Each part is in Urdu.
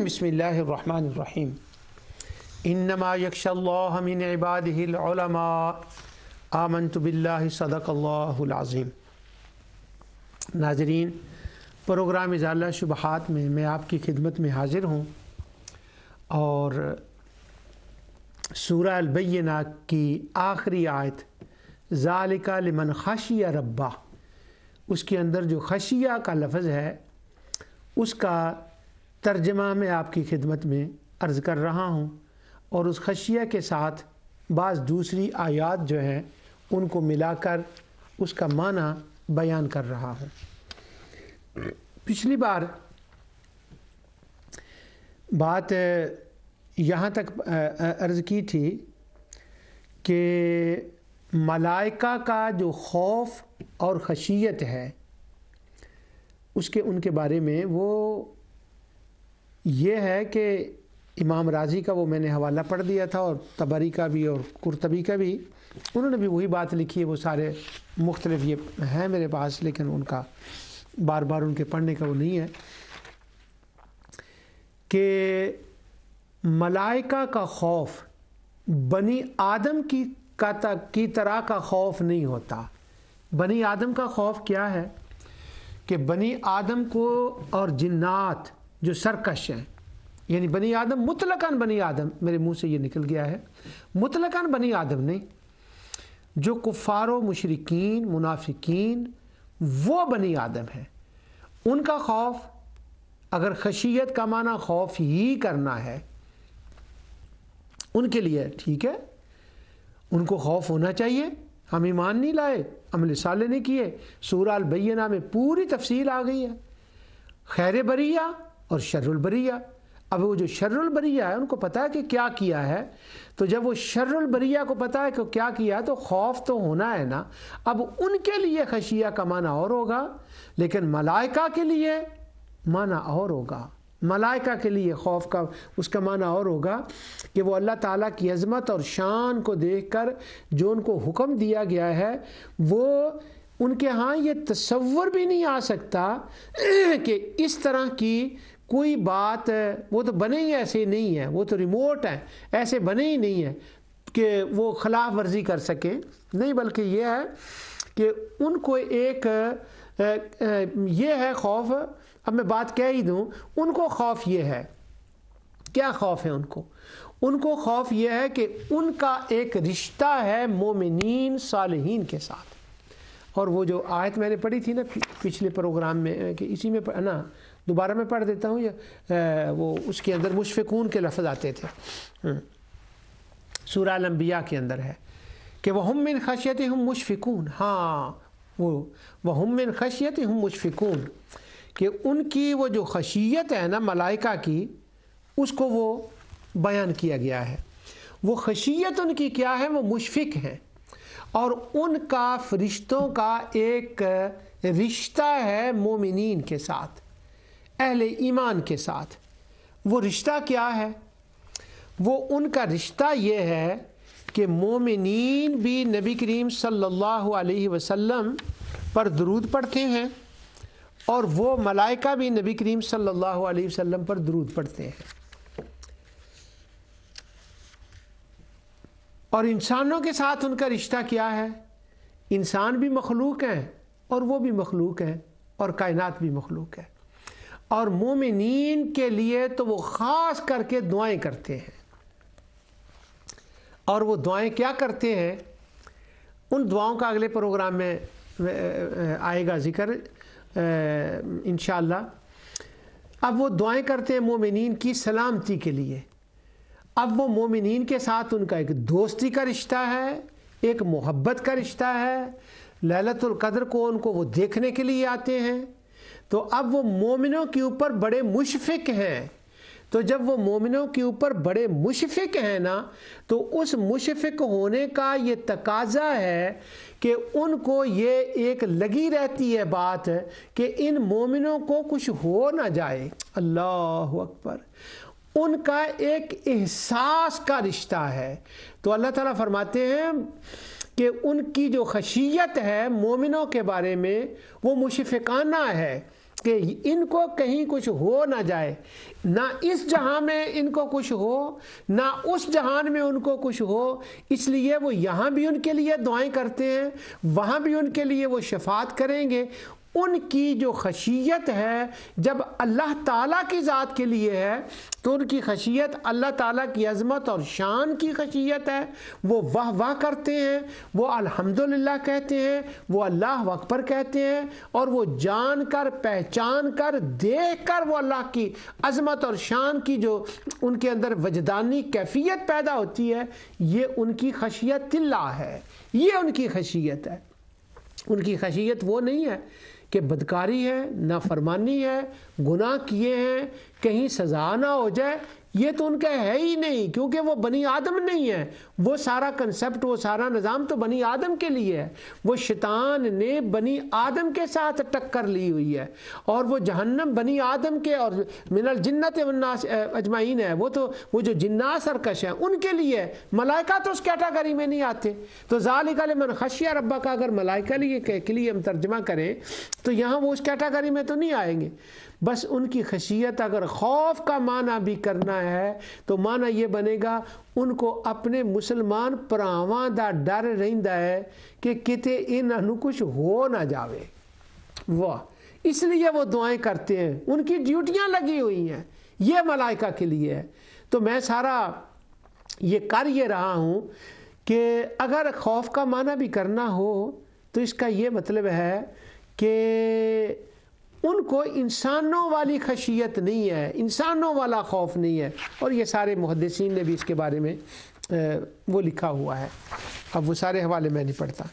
بسم اللہ الرحمن الرحیم انما یخشی اللہ من عبادہ العلماء آمنت باللہ صدق اللہ العظیم۔ ناظرین، پروگرام ازالہ شبہات میں آپ کی خدمت میں حاضر ہوں اور سورہ البینہ کی آخری آیت ذالک لمن خشی ربہ، اس کے اندر جو خشیہ کا لفظ ہے اس کا ترجمہ میں آپ کی خدمت میں عرض کر رہا ہوں، اور اس خشیہ کے ساتھ بعض دوسری آیات جو ہیں ان کو ملا کر اس کا معنی بیان کر رہا ہوں۔ پچھلی بار بات یہاں تک عرض کی تھی کہ ملائکہ کا جو خوف اور خشیت ہے ان کے بارے میں وہ یہ ہے کہ امام رازی کا وہ میں نے حوالہ پڑھ دیا تھا، اور طبری کا بھی اور قرطبی کا بھی، انہوں نے بھی وہی بات لکھی ہے۔ وہ سارے مختلف یہ ہیں میرے پاس، لیکن ان کا بار بار ان کے پڑھنے کا وہ نہیں ہے کہ ملائکہ کا خوف بنی آدم کی طرح کا خوف نہیں ہوتا۔ بنی آدم کا خوف کیا ہے کہ بنی آدم کو اور جنات جو سرکش ہیں، یعنی بنی آدم مطلقاً بنی آدم، میرے منہ سے یہ نکل گیا ہے، مطلقاً بنی آدم نہیں، جو کفار و مشرکین منافقین وہ بنی آدم ہیں، ان کا خوف، اگر خشیت کا معنی خوف ہی کرنا ہے ان کے لیے ٹھیک ہے، ان کو خوف ہونا چاہیے۔ ہم ایمان نہیں لائے، عمل صالح نہیں کیے، سورہ البینہ میں پوری تفصیل آ گئی ہے، خیر بریہ اور شر البریہ۔ اب وہ جو شر البریہ ہے ان کو پتہ ہے کہ کیا کیا ہے، تو جب وہ شر البریہ کو پتہ ہے کہ کیا کیا ہے تو خوف تو ہونا ہے نا۔ اب ان کے لیے خشیہ کا معنی اور ہوگا، لیکن ملائکہ کے لیے معنی اور ہوگا۔ ملائکہ کے لیے خوف کا اس کا معنی اور ہوگا کہ وہ اللہ تعالیٰ کی عظمت اور شان کو دیکھ کر جو ان کو حکم دیا گیا ہے وہ ان کے ہاں یہ تصور بھی نہیں آ سکتا کہ اس طرح کی کوئی بات، وہ تو بنے ہی ایسے نہیں ہیں، وہ تو ریموٹ ہیں، ایسے بنے ہی نہیں ہیں کہ وہ خلاف ورزی کر سکیں، نہیں، بلکہ یہ ہے کہ ان کو ایک یہ ہے خوف۔ اب میں بات کہہ ہی دوں، ان کو خوف یہ ہے، کیا خوف ہے ان کو خوف یہ ہے کہ ان کا ایک رشتہ ہے مومنین صالحین کے ساتھ۔ اور وہ جو آیت میں نے پڑھی تھی نا پچھلے پروگرام میں، کہ اسی میں نا دوبارہ میں پڑھ دیتا ہوں، وہ اس کے اندر مشفقون کے لفظ آتے تھے، سورہ الانبیاء کے اندر ہے کہ وَهُم مِّن خَشْيَتِهِم مُشْفِقُونَ۔ ہاں، وَهُم مِّن خَشْيَتِهِم مُشْفِقُونَ، کہ ان کی وہ جو خشیت ہے نا ملائکہ کی، اس کو وہ بیان کیا گیا ہے۔ وہ خشیت ان کی کیا ہے، وہ مشفق ہیں، اور ان کا فرشتوں کا ایک رشتہ ہے مومنین کے ساتھ، اہل ایمان کے ساتھ۔ وہ رشتہ کیا ہے؟ وہ ان کا رشتہ یہ ہے کہ مومنین بھی نبی کریم صلی اللہ علیہ وسلم پر درود پڑھتے ہیں، اور وہ ملائکہ بھی نبی کریم صلی اللہ علیہ وسلم پر درود پڑھتے ہیں۔ اور انسانوں کے ساتھ ان کا رشتہ کیا ہے؟ انسان بھی مخلوق ہیں اور وہ بھی مخلوق ہیں، اور کائنات بھی مخلوق ہے۔ اور مومنین کے لیے تو وہ خاص کر کے دعائیں کرتے ہیں، اور وہ دعائیں کیا کرتے ہیں، ان دعاؤں کا اگلے پروگرام میں آئے گا ذکر انشاءاللہ۔ اب وہ دعائیں کرتے ہیں مومنین کی سلامتی کے لیے۔ اب وہ مومنین کے ساتھ ان کا ایک دوستی کا رشتہ ہے، ایک محبت کا رشتہ ہے۔ لیلۃ القدر کو ان کو وہ دیکھنے کے لیے آتے ہیں، تو اب وہ مومنوں کے اوپر بڑے مشفق ہیں۔ تو جب وہ مومنوں کے اوپر بڑے مشفق ہیں نا، تو اس مشفق ہونے کا یہ تقاضا ہے کہ ان کو یہ ایک لگی رہتی ہے بات کہ ان مومنوں کو کچھ ہو نہ جائے۔ اللہ اکبر! ان کا ایک احساس کا رشتہ ہے۔ تو اللہ تعالیٰ فرماتے ہیں کہ ان کی جو خشیت ہے مومنوں کے بارے میں وہ مشفقانہ ہے، کہ ان کو کہیں کچھ ہو نہ جائے، نہ اس جہاں میں ان کو کچھ ہو نہ اس جہان میں ان کو کچھ ہو، اس لیے وہ یہاں بھی ان کے لیے دعائیں کرتے ہیں، وہاں بھی ان کے لیے وہ شفاعت کریں گے۔ ان کی جو خشیت ہے جب اللہ تعالیٰ کی ذات کے لیے ہے تو ان کی خشیت اللہ تعالیٰ کی عظمت اور شان کی خشیت ہے، وہ واہ واہ کرتے ہیں، وہ الحمدللہ کہتے ہیں، وہ اللہ اکبر کہتے ہیں، اور وہ جان کر پہچان کر دیکھ کر وہ اللہ کی عظمت اور شان کی جو ان کے اندر وجدانی کیفیت پیدا ہوتی ہے، یہ ان کی خشیت اللہ ہے، یہ ان کی خشیت ہے۔ ان کی خشیت وہ نہیں ہے کہ بدکاری ہے، نافرمانی ہے، گناہ کیے ہیں، کہیں سزا نہ ہو جائے، یہ تو ان کا ہے ہی نہیں، کیونکہ وہ بنی آدم نہیں ہے۔ وہ سارا کنسپٹ، وہ سارا نظام تو بنی آدم کے لیے ہے۔ وہ شیطان نے بنی آدم کے ساتھ ٹکر لی ہوئی ہے، اور وہ جہنم بنی آدم کے اور من الجنت والناس اجمعین ہے، وہ جو جنات سرکش ہیں ان کے لیے ہے۔ ملائکہ تو اس کیٹاگری میں نہیں آتے۔ تو ذالک لمن خشی ربہ کا اگر ملائکہ کے لیے ہم ترجمہ کریں تو یہاں وہ اس کیٹاگری میں تو نہیں آئیں گے۔ بس ان کی خشیت، اگر خوف کا معنی بھی کرنا ہے تو معنی یہ بنے گا ان کو اپنے مسلمان پراواں دا ڈر رہندا ہے کہ کتے انہاں نوں کچھ ہو نہ جاوے۔ واہ، اس لیے وہ دعائیں کرتے ہیں، ان کی ڈیوٹیاں لگی ہوئی ہیں، یہ ملائکہ کے لیے ہے۔ تو میں سارا یہ کر یہ رہا ہوں کہ اگر خوف کا معنی بھی کرنا ہو تو اس کا یہ مطلب ہے کہ ان کو انسانوں والی خشیت نہیں ہے، انسانوں والا خوف نہیں ہے، اور یہ سارے محدثین نے بھی اس کے بارے میں وہ لکھا ہوا ہے۔ اب وہ سارے حوالے میں نہیں پڑھتا۔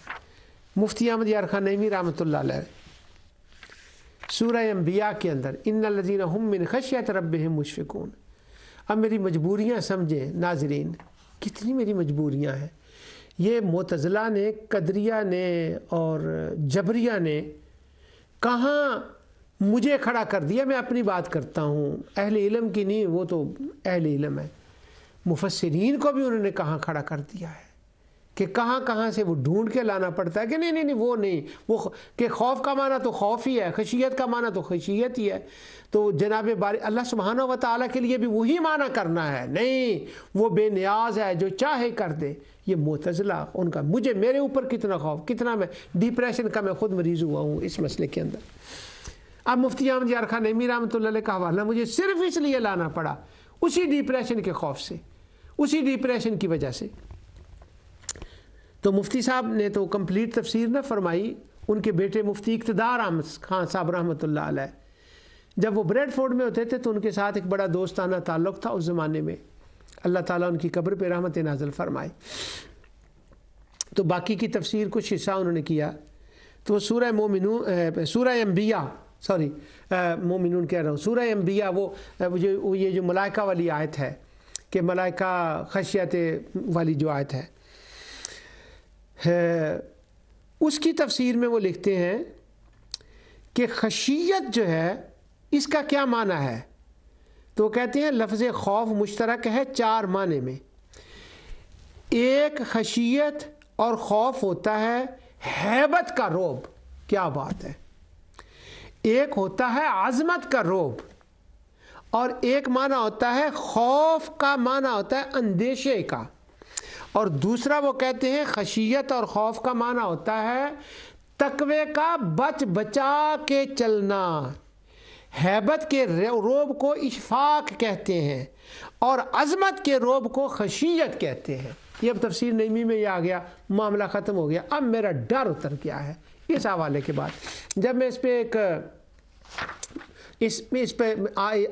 مفتی احمد یار خان نعیمی رحمۃ اللہ علیہ سورہ انبیاء کے اندر ان الذین هم من خشیۃ ربهم مشفقون۔ اب میری مجبوریاں سمجھیں ناظرین، کتنی میری مجبوریاں ہیں۔ یہ معتزلہ نے، قدریہ نے اور جبریہ نے کہاں مجھے کھڑا کر دیا۔ میں اپنی بات کرتا ہوں، اہل علم کی نہیں، وہ تو اہل علم ہے۔ مفسرین کو بھی انہوں نے کہاں کھڑا کر دیا ہے کہ کہاں سے وہ ڈھونڈ کے لانا پڑتا ہے کہ نہیں وہ نہیں، وہ کہ خوف کا معنی تو خوف ہی ہے، خشیت کا معنی تو خشیت ہی ہے۔ تو جناب باری اللہ سبحانہ و تعالیٰ کے لیے بھی وہی معنی کرنا ہے، نہیں وہ بے نیاز ہے جو چاہے کر دے۔ یہ معتزلہ ان کا، میرے اوپر کتنا خوف، کتنا میں ڈپریشن کا میں خود مریض ہوا ہوں اس مسئلے کے اندر۔ اب مفتی احمد یار خان نعیمی رحمۃ اللہ علیہ کا حوالہ مجھے صرف اس لیے لانا پڑا، اسی ڈپریشن کے خوف سے، اسی ڈپریشن کی وجہ سے۔ تو مفتی صاحب نے تو کمپلیٹ تفسیر نہ فرمائی، ان کے بیٹے مفتی اقتدار احمد خان صاحب رحمۃ اللہ علیہ جب وہ بریڈ فورڈ میں ہوتے تھے تو ان کے ساتھ ایک بڑا دوستانہ تعلق تھا اس زمانے میں۔ اللہ تعالیٰ ان کی قبر پہ رحمت نازل فرمائے۔ تو باقی کی تفسیر کچھ حصہ انہوں نے کیا، تو وہ سورہ انبیاء، مومنون کہہ رہا ہوں، سورہ انبیاء، وہ یہ جو ملائکہ والی آیت ہے کہ ملائکہ خشیت والی جو آیت ہے، اس کی تفسیر میں وہ لکھتے ہیں کہ خشیت جو ہے اس کا کیا معنی ہے، تو وہ کہتے ہیں لفظ خوف مشترک ہے 4 معنی میں۔ ایک خشیت اور خوف ہوتا ہے ہیبت کا رعب، کیا بات ہے، ایک ہوتا ہے عظمت کا رعب، اور ایک معنی ہوتا ہے خوف کا معنی ہوتا ہے اندیشے کا، اور دوسرا وہ کہتے ہیں خشیت اور خوف کا معنی ہوتا ہے تقوی کا بچ بچا کے چلنا۔ ہیبت کے رعب کو اشفاق کہتے ہیں اور عظمت کے رعب کو خشیت کہتے ہیں۔ یہ اب تفسیر نعیمی میں یہ آ گیا، معاملہ ختم ہو گیا۔ اب میرا ڈر اتر گیا ہے اس حوالے کے بعد۔ جب میں اس پہ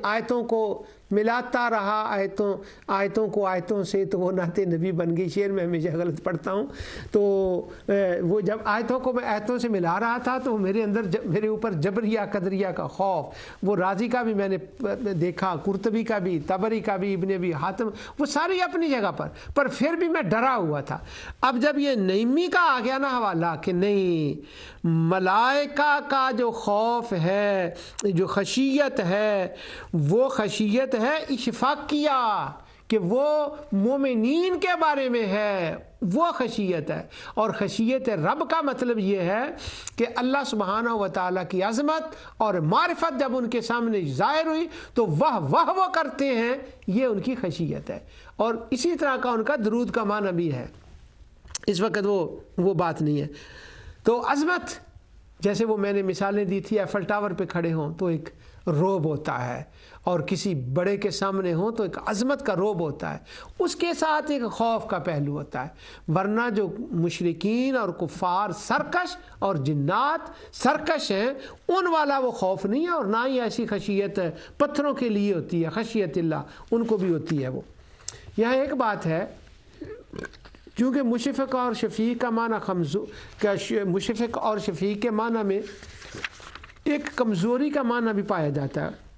آیتوں کو ملاتا رہا، آیتوں کو آیتوں سے، تو وہ نعت نبی بن گئی، شعر میں ہمیشہ غلط پڑھتا ہوں۔ تو وہ جب آیتوں کو میں آیتوں سے ملا رہا تھا تو میرے اندر میرے اوپر جبریہ قدریہ کا خوف، وہ رازی کا بھی میں نے دیکھا، قرطبی کا بھی، طبری کا بھی، ابن ابی حاتم، وہ ساری اپنی جگہ پر پھر بھی میں ڈرا ہوا تھا۔ اب جب یہ نعیمی کا آ گیا نا حوالہ کہ نہیں، ملائکہ کا جو خوف ہے، جو خشیت ہے، وہ خشیت ہے اشفاقیہ، کہ وہ مومنین کے بارے میں ہے، وہ خشیت ہے۔ اور خشیت رب کا مطلب یہ ہے کہ اللہ سبحانہ و تعالیٰ کی عظمت اور معرفت جب ان کے سامنے ظاہر ہوئی تو وہ کرتے ہیں، یہ ان کی خشیت ہے۔ اور اسی طرح کا ان کا درود کا معنی بھی ہے، اس وقت وہ بات نہیں ہے۔ تو عظمت، جیسے وہ میں نے مثالیں دی تھی، ایفل ٹاور پہ کھڑے ہوں تو ایک روب ہوتا ہے، اور کسی بڑے کے سامنے ہوں تو ایک عظمت کا روب ہوتا ہے، اس کے ساتھ ایک خوف کا پہلو ہوتا ہے۔ ورنہ جو مشرکین اور کفار سرکش اور جنات سرکش ہیں، ان والا وہ خوف نہیں ہے، اور نہ ہی ایسی خشیت پتھروں کے لیے ہوتی ہے، خشیت اللہ ان کو بھی ہوتی ہے۔ وہ یہاں ایک بات ہے، چونکہ مشفق اور شفیق کا معنی مشفق اور شفیق کے معنی میں ایک کمزوری کا معنی بھی پایا جاتا ہے،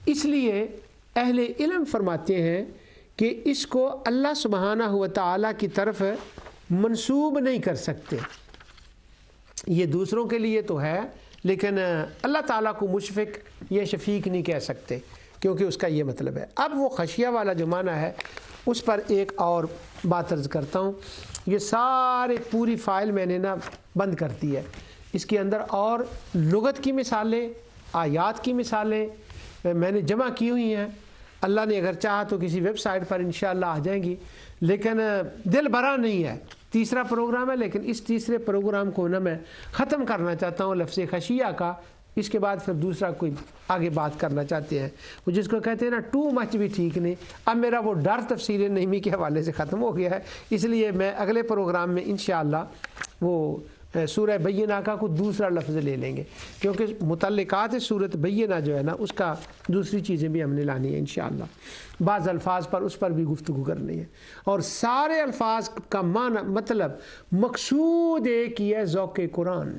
اس لیے اہل علم فرماتے ہیں کہ اس کو اللہ سبحانہ و تعالیٰ کی طرف منسوب نہیں کر سکتے۔ یہ دوسروں کے لیے تو ہے، لیکن اللہ تعالیٰ کو مشفق یا شفیق نہیں کہہ سکتے، کیونکہ اس کا یہ مطلب ہے۔ اب وہ خشیہ والا جو معنی ہے اس پر ایک اور بات عرض کرتا ہوں۔ یہ سارے پوری فائل میں نے بند کر دی ہے، اس کے اندر اور لغت کی مثالیں، آیات کی مثالیں میں نے جمع کی ہوئی ہیں۔ اللہ نے اگر چاہا تو کسی ویب سائٹ پر انشاءاللہ آ جائیں گی، لیکن دل بھرا نہیں ہے، تیسرا پروگرام ہے، لیکن اس تیسرے پروگرام کو میں ختم کرنا چاہتا ہوں لفظ خشیہ کا۔ اس کے بعد پھر دوسرا کوئی آگے بات کرنا چاہتے ہیں، وہ جس کو کہتے ہیں نا ٹو مچ بھی ٹھیک نہیں۔ اب میرا وہ ڈر تفسیر نعیمی کے حوالے سے ختم ہو گیا ہے، اس لیے میں اگلے پروگرام میں انشاءاللہ وہ سورہ بینہ کا کوئی دوسرا لفظ لے لیں گے، کیونکہ متعلقات صورت بینہ جو ہے نا اس کا دوسری چیزیں بھی ہم نے لانی ہے انشاءاللہ، بعض الفاظ پر اس پر بھی گفتگو کرنی ہے، اور سارے الفاظ کا معنی مطلب مقصود ایک ہی ہے، ذوق قرآن،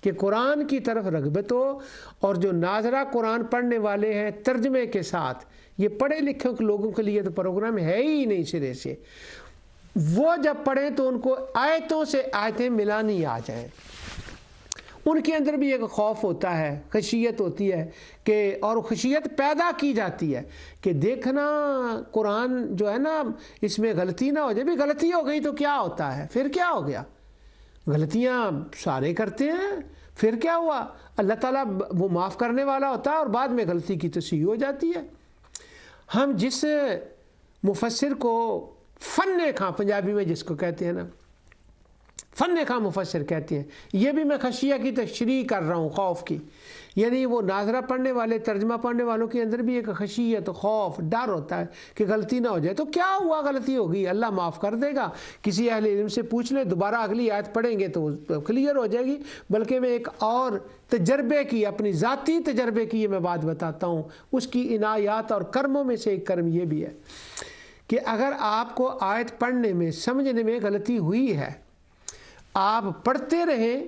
کہ قرآن کی طرف رغبت ہو۔ اور جو ناظرہ قرآن پڑھنے والے ہیں ترجمے کے ساتھ، یہ پڑھے لکھے لوگوں کے لیے تو پروگرام ہے ہی نہیں سرے سے، وہ جب پڑھیں تو ان کو آیتوں سے آیتیں ملانی آ جائیں، ان کے اندر بھی ایک خوف ہوتا ہے، خشیت ہوتی ہے کہ، اور خشیت پیدا کی جاتی ہے کہ دیکھنا قرآن جو ہے نا اس میں غلطی نہ ہو جائے، بھی غلطی ہو گئی تو کیا ہوتا ہے، پھر کیا ہو گیا، غلطیاں سارے کرتے ہیں، پھر کیا ہوا، اللہ تعالیٰ وہ معاف کرنے والا ہوتا ہے، اور بعد میں غلطی کی تصحیح ہو جاتی ہے۔ ہم جس مفسر کو فن خاں پنجابی میں جس کو کہتے ہیں نا، فن خاں مفسر کہتے ہیں، یہ بھی میں خشیہ کی تشریح کر رہا ہوں، خوف کی، یعنی وہ ناظرہ پڑھنے والے ترجمہ پڑھنے والوں کے اندر بھی ایک خشیت، خوف، ڈر ہوتا ہے کہ غلطی نہ ہو جائے، تو کیا ہوا، غلطی ہو گئی، اللہ معاف کر دے گا، کسی اہل علم سے پوچھ لیں، دوبارہ اگلی آیت پڑھیں گے تو کلیئر ہو جائے گی۔ بلکہ میں ایک اور تجربے کی، اپنی ذاتی تجربے کی یہ میں بات بتاتا ہوں، اس کی عنایات اور کرموں میں سے ایک کرم یہ بھی ہے کہ اگر آپ کو آیت پڑھنے میں سمجھنے میں غلطی ہوئی ہے، آپ پڑھتے رہیں،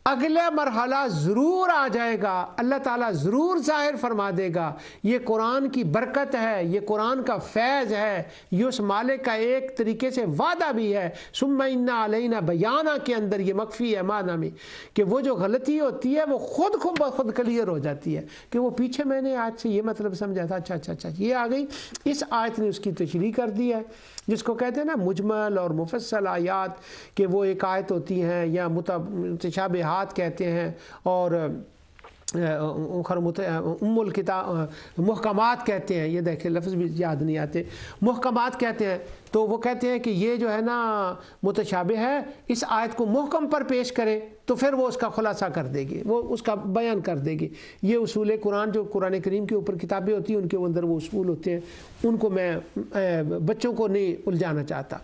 اگلا مرحلہ ضرور آ جائے گا، اللہ تعالیٰ ضرور ظاہر فرما دے گا، یہ قرآن کی برکت ہے، یہ قرآن کا فیض ہے، یہ اس مالک کا ایک طریقے سے وعدہ بھی ہے۔ ثم ان علینا بیانہ کے اندر یہ مخفی ہے معنی میں، کہ وہ جو غلطی ہوتی ہے وہ خود کلیئر ہو جاتی ہے، کہ وہ پیچھے میں نے آیت سے یہ مطلب سمجھا تھا، اچھا یہ آ گئی، اس آیت نے اس کی تشریح کر دی ہے، جس کو کہتے ہیں نا مجمل اور مفصل آیات، کہ وہ ایک آیت ہوتی ہیں یا متشابہات کہتے ہیں، اور ام الکتاب محکمات کہتے ہیں، یہ دیکھیں لفظ بھی یاد نہیں آتے، محکمات کہتے ہیں، تو وہ کہتے ہیں کہ یہ جو ہے نا متشابہ ہے، اس آیت کو محکم پر پیش کرے تو پھر وہ اس کا خلاصہ کر دے گی، وہ اس کا بیان کر دے گی۔ یہ اصول قرآن جو قرآن کریم کے اوپر کتابیں ہوتی ہیں ان کے اندر وہ اصول ہوتے ہیں، ان کو میں بچوں کو نہیں الجھانا چاہتا۔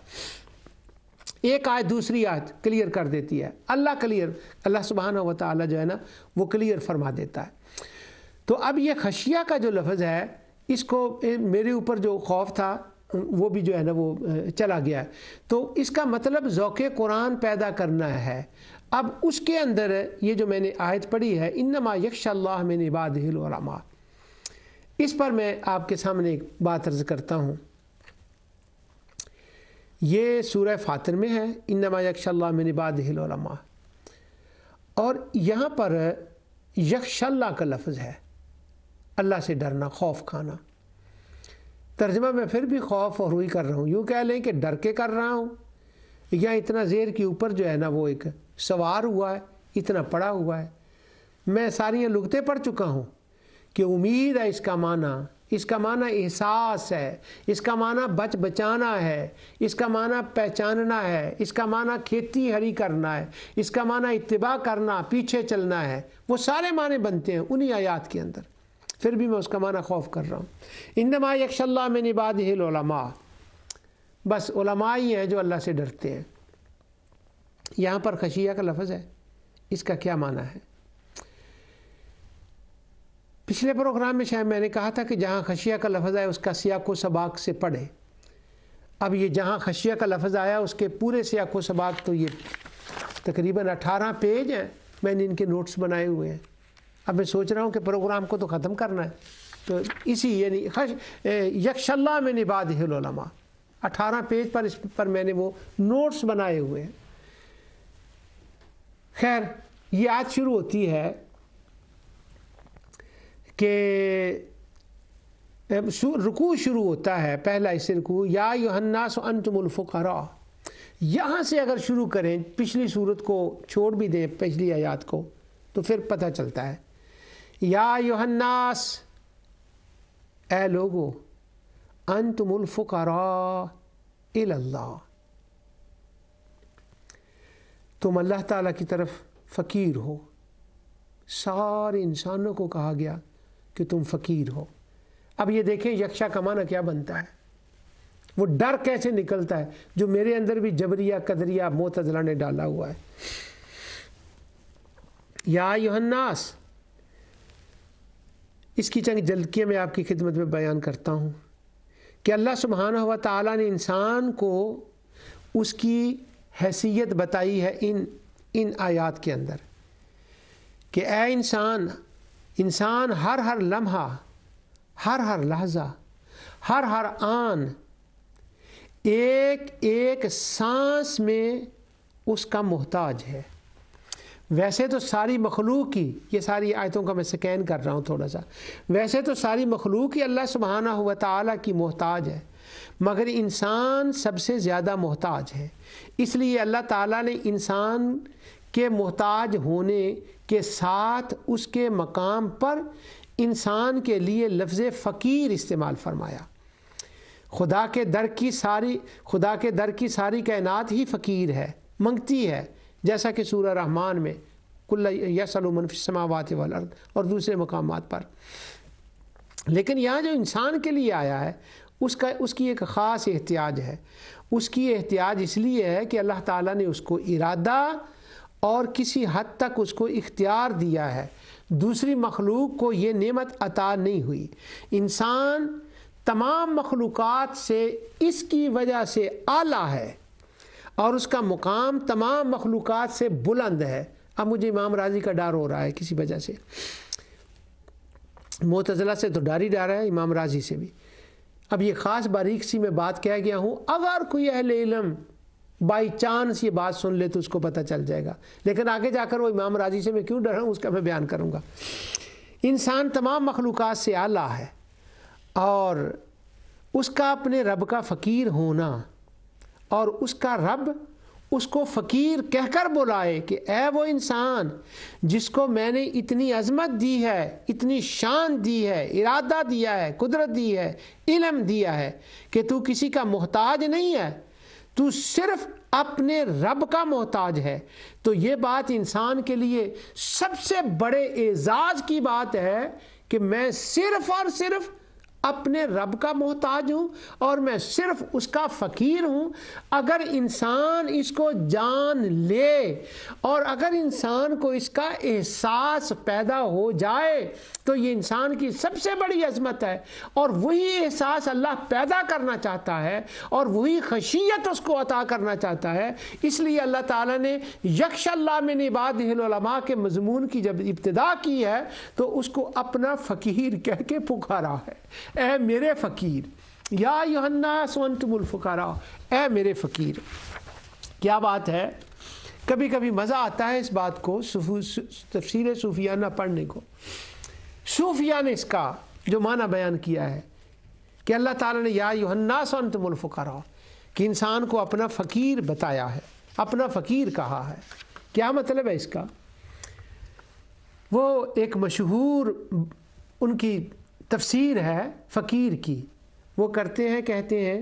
ایک آیت دوسری آیت کلیئر کر دیتی ہے، اللہ سبحانہ و تعالیٰ جو ہے نا وہ کلیئر فرما دیتا ہے۔ تو اب یہ خشیہ کا جو لفظ ہے، اس کو میرے اوپر جو خوف تھا وہ بھی جو ہے نا وہ چلا گیا ہے، تو اس کا مطلب ذوق قرآن پیدا کرنا ہے۔ اب اس کے اندر یہ جو میں نے آیت پڑھی ہے، انما یخشی اللہ من عبادہ العلماء، اس پر میں آپ کے سامنے ایک بات عرض کرتا ہوں۔ یہ سورہ فاطر میں ہے، انما یخشی اللہ من عبادہ العلماء، اور یہاں پر یخشی اللہ کا لفظ ہے، اللہ سے ڈرنا، خوف کھانا۔ ترجمہ میں پھر بھی خوف اور روئی کر رہا ہوں، یوں کہہ لیں کہ ڈر کے کر رہا ہوں، یا اتنا زیر کے اوپر جو ہے نا وہ ایک سوار ہوا ہے، اتنا پڑا ہوا ہے۔ میں ساری لغتیں پڑھ چکا ہوں کہ امید ہے اس کا معنی احساس ہے، اس کا معنی بچانا ہے، اس کا معنی پہچاننا ہے، اس کا معنی کھیتی ہری کرنا ہے، اس کا معنی اتباع کرنا، پیچھے چلنا ہے۔ وہ سارے معنی بنتے ہیں انہی آیات کے اندر، پھر بھی میں اس کا معنی خوف کر رہا ہوں۔ انما یخشی اللہ من عبادہ العلماء، بس علماء ہی ہیں جو اللہ سے ڈرتے ہیں۔ یہاں پر خشیہ کا لفظ ہے، اس کا کیا معنی ہے؟ پچھلے پروگرام میں شاید میں نے کہا تھا کہ جہاں خشیہ کا لفظ آیا اس کا سیاق و سباق سے پڑھے۔ اب یہ جہاں خشیہ کا لفظ آیا اس کے پورے سیاق و سباق تو یہ تقریباً 18 پیج ہیں، میں نے ان کے نوٹس بنائے ہوئے ہیں۔ اب میں سوچ رہا ہوں کہ پروگرام کو تو ختم کرنا ہے، تو اسی یعنی یخشی اللہ من عبادہ العلماء 18 پیج پر اس پر میں نے وہ نوٹس بنائے ہوئے ہیں۔ خیر، یہ آج شروع ہوتی ہے کہ رکوع شروع ہوتا ہے، پہلا اس رکوع یا ایھا الناس انتم الفقراء، یہاں سے اگر شروع کریں، پچھلی صورت کو چھوڑ بھی دیں، پچھلی آیات کو، تو پھر پتہ چلتا ہے یا ایھا الناس، اے لوگو، انتم الفقراء الی اللہ، تم اللہ تعالیٰ کی طرف فقیر ہو۔ سارے انسانوں کو کہا گیا کہ تم فقیر ہو۔ اب یہ دیکھیں یکشا کا معنی کیا بنتا ہے، وہ ڈر کیسے نکلتا ہے جو میرے اندر بھی جبریہ قدریہ معتزلہ نے ڈالا ہوا ہے۔ یا ایھا الناس، اس کی چند جھلکیاں میں آپ کی خدمت میں بیان کرتا ہوں کہ اللہ سبحانہ و تعالیٰ نے انسان کو اس کی حیثیت بتائی ہے ان آیات کے اندر کہ اے انسان ہر لمحہ، ہر لحظہ، ہر آن، ایک سانس میں اس کا محتاج ہے۔ ویسے تو ساری مخلوق ہی، یہ ساری آیتوں کا میں سکین کر رہا ہوں تھوڑا سا، ویسے تو ساری مخلوق ہی اللہ سبحانہ و تعالیٰ کی محتاج ہے، مگر انسان سب سے زیادہ محتاج ہے۔ اس لیے اللہ تعالیٰ نے انسان کے محتاج ہونے کے ساتھ اس کے مقام پر انسان کے لیے لفظ فقیر استعمال فرمایا۔ خدا کے در کی ساری کائنات ہی فقیر ہے، منگتی ہے، جیسا کہ سورہ رحمان میں کل یسأل من فی السماوات والارض اور دوسرے مقامات پر۔ لیکن یہاں جو انسان کے لیے آیا ہے اس کی ایک خاص احتیاج ہے۔ اس کی احتیاج اس لیے ہے کہ اللہ تعالیٰ نے اس کو ارادہ اور کسی حد تک اس کو اختیار دیا ہے، دوسری مخلوق کو یہ نعمت عطا نہیں ہوئی۔ انسان تمام مخلوقات سے اس کی وجہ سے اعلیٰ ہے اور اس کا مقام تمام مخلوقات سے بلند ہے۔ اب مجھے امام راضی کا ڈر ہو رہا ہے کسی وجہ سے، معتزلہ سے تو ڈر ہی ڈر ہے، امام راضی سے بھی۔ اب یہ خاص باریک سی میں بات کہہ گیا ہوں، اگر کوئی اہل علم بائی چانس یہ بات سن لے تو اس کو پتہ چل جائے گا، لیکن آگے جا کر وہ امام راضی سے میں کیوں ڈر رہا ہوں اس کا میں بیان کروں گا۔ انسان تمام مخلوقات سے اعلیٰ ہے اور اس کا اپنے رب کا فقیر ہونا اور اس کا رب اس کو فقیر کہہ کر بلائے کہ اے وہ انسان جس کو میں نے اتنی عظمت دی ہے، اتنی شان دی ہے، ارادہ دیا ہے، قدرت دی ہے، علم دیا ہے کہ تو کسی کا محتاج نہیں ہے، تو صرف اپنے رب کا محتاج ہے، تو یہ بات انسان کے لیے سب سے بڑے اعزاز کی بات ہے کہ میں صرف اور صرف اپنے رب کا محتاج ہوں اور میں صرف اس کا فقیر ہوں۔ اگر انسان اس کو جان لے اور اگر انسان کو اس کا احساس پیدا ہو جائے تو یہ انسان کی سب سے بڑی عظمت ہے، اور وہی احساس اللہ پیدا کرنا چاہتا ہے اور وہی خشیت اس کو عطا کرنا چاہتا ہے۔ اس لیے اللہ تعالیٰ نے یخشی اللہ من عبادہ العلماء کے مضمون کی جب ابتدا کی ہے تو اس کو اپنا فقیر کہہ کے پکارا ہے، اے میرے فقیر، یا ایھا الناس انتم الفقراء، اے میرے فقیر۔ کیا بات ہے، کبھی کبھی مزہ آتا ہے اس بات کو تفسیر صوفیانہ پڑھنے کو۔ صوفیہ نے اس کا جو معنی بیان کیا ہے کہ اللہ تعالیٰ نے یا ایھا الناس انتم الفقراء کہ انسان کو اپنا فقیر بتایا ہے، اپنا فقیر کہا ہے۔ کیا مطلب ہے اس کا؟ وہ ایک مشہور ان کی تفسیر ہے فقیر کی، وہ کرتے ہیں، کہتے ہیں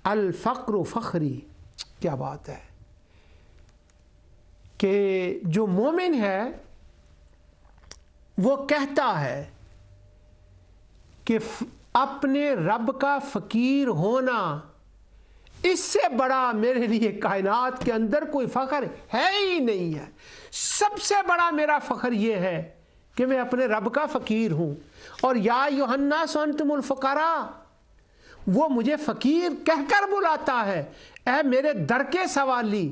الفقر فخری۔ کیا بات ہے کہ جو مومن ہے وہ کہتا ہے کہ اپنے رب کا فقیر ہونا اس سے بڑا میرے لیے کائنات کے اندر کوئی فخر ہے ہی نہیں ہے۔ سب سے بڑا میرا فخر یہ ہے کہ میں اپنے رب کا فقیر ہوں۔ اور یا ایھا الناس انتم الفقراء، وہ مجھے فقیر کہہ کر بلاتا ہے، اے میرے در کے سوالی،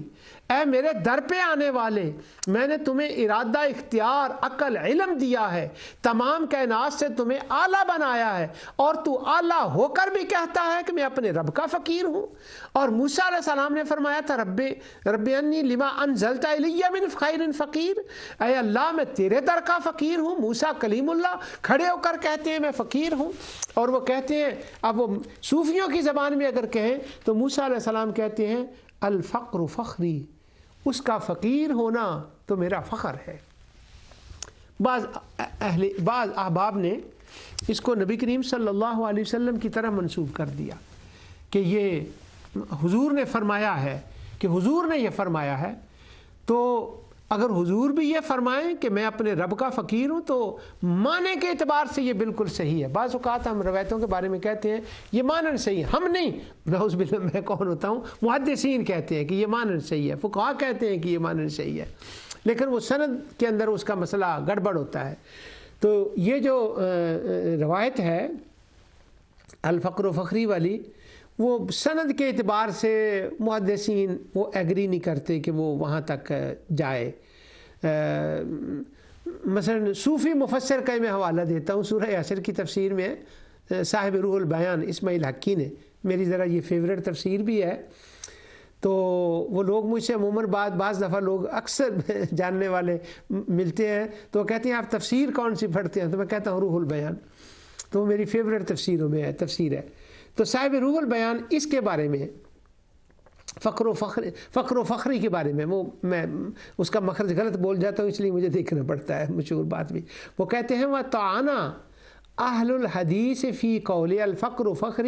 اے میرے در پہ آنے والے، میں نے تمہیں ارادہ، اختیار، عقل، علم دیا ہے، تمام کائنات سے تمہیں اعلیٰ بنایا ہے، اور تو اعلیٰ ہو کر بھی کہتا ہے کہ میں اپنے رب کا فقیر ہوں۔ اور موسیٰ علیہ السلام نے فرمایا تھا رب انی لما انزلت الی من خیر فقیر، اے اللہ میں تیرے در کا فقیر ہوں۔ موسیٰ کلیم اللہ کھڑے ہو کر کہتے ہیں میں فقیر ہوں۔ اور وہ کہتے ہیں، اب وہ صوفیوں کی زبان میں اگر کہیں تو موسیٰ علیہ السلام کہتے ہیں الفقر فخری، اس کا فقیر ہونا تو میرا فخر ہے۔ بعض احباب نے اس کو نبی کریم صلی اللہ علیہ وسلم کی طرح منسوب کر دیا کہ یہ حضور نے فرمایا ہے، کہ حضور نے یہ فرمایا ہے، تو اگر حضور بھی یہ فرمائیں کہ میں اپنے رب کا فقیر ہوں تو معنی کے اعتبار سے یہ بالکل صحیح ہے۔ بعض اوقات ہم روایتوں کے بارے میں کہتے ہیں یہ معنی صحیح ہے، ہم نہیں، نعوذ باللہ میں کون ہوتا ہوں، محدثین کہتے ہیں کہ یہ معنی صحیح ہے، فقہاء کہتے ہیں کہ یہ معنی صحیح ہے، لیکن وہ سند کے اندر اس کا مسئلہ گڑبڑ ہوتا ہے۔ تو یہ جو روایت ہے الفقر و فخری والی، وہ سند کے اعتبار سے محدثین وہ ایگری نہیں کرتے کہ وہ وہاں تک جائے۔ مثلا صوفی مفسر کا میں حوالہ دیتا ہوں، سورہ یاسر کی تفسیر میں صاحب روح البیان اسماعیل حقی نے، میری ذرا یہ فیورٹ تفسیر بھی ہے، تو وہ لوگ مجھ سے عموماً بعض دفعہ لوگ اکثر جاننے والے ملتے ہیں تو وہ کہتے ہیں آپ تفسیر کون سی پڑھتے ہیں، تو میں کہتا ہوں روح البیان، تو میری فیورٹ تفسیروں میں ہے، تفسیر ہے۔ تو صاحب روح البیان اس کے بارے میں فقر و فخری کے بارے میں، وہ میں اس کا مخرج غلط بول جاتا ہوں اس لیے مجھے دیکھنا پڑتا ہے، مشہور بات بھی، وہ کہتے ہیں وَطَعَنَا أَهْلُ الْحَدِيثِ فِي قَوْلِ الْفَقْرُ فَخْرِ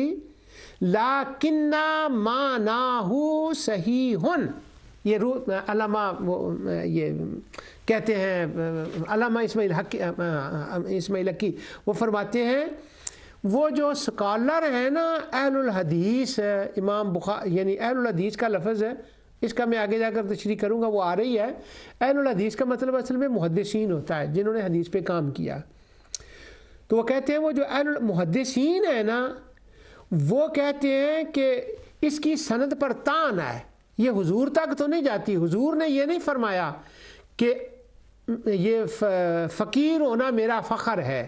لَكِنَّا مَعْنَاهُ صَحِيحٌ۔ یہ علامہ یہ کہتے ہیں، علامہ اسماعیل حقی وہ فرماتے ہیں وہ جو سکالر ہے نا اہل الحدیث، امام بخاری یعنی اہل الحدیث کا لفظ ہے، اس کا میں آگے جا کر تشریح کروں گا، وہ آ رہی ہے۔ اہل الحدیث کا مطلب اصل میں محدثین ہوتا ہے، جنہوں نے حدیث پہ کام کیا۔ تو وہ کہتے ہیں وہ جو اہل محدثین ہیں نا، وہ کہتے ہیں کہ اس کی سند پر تان ہے، یہ حضور تک تو نہیں جاتی۔ حضور نے یہ نہیں فرمایا کہ یہ فقیر ہونا میرا فخر ہے،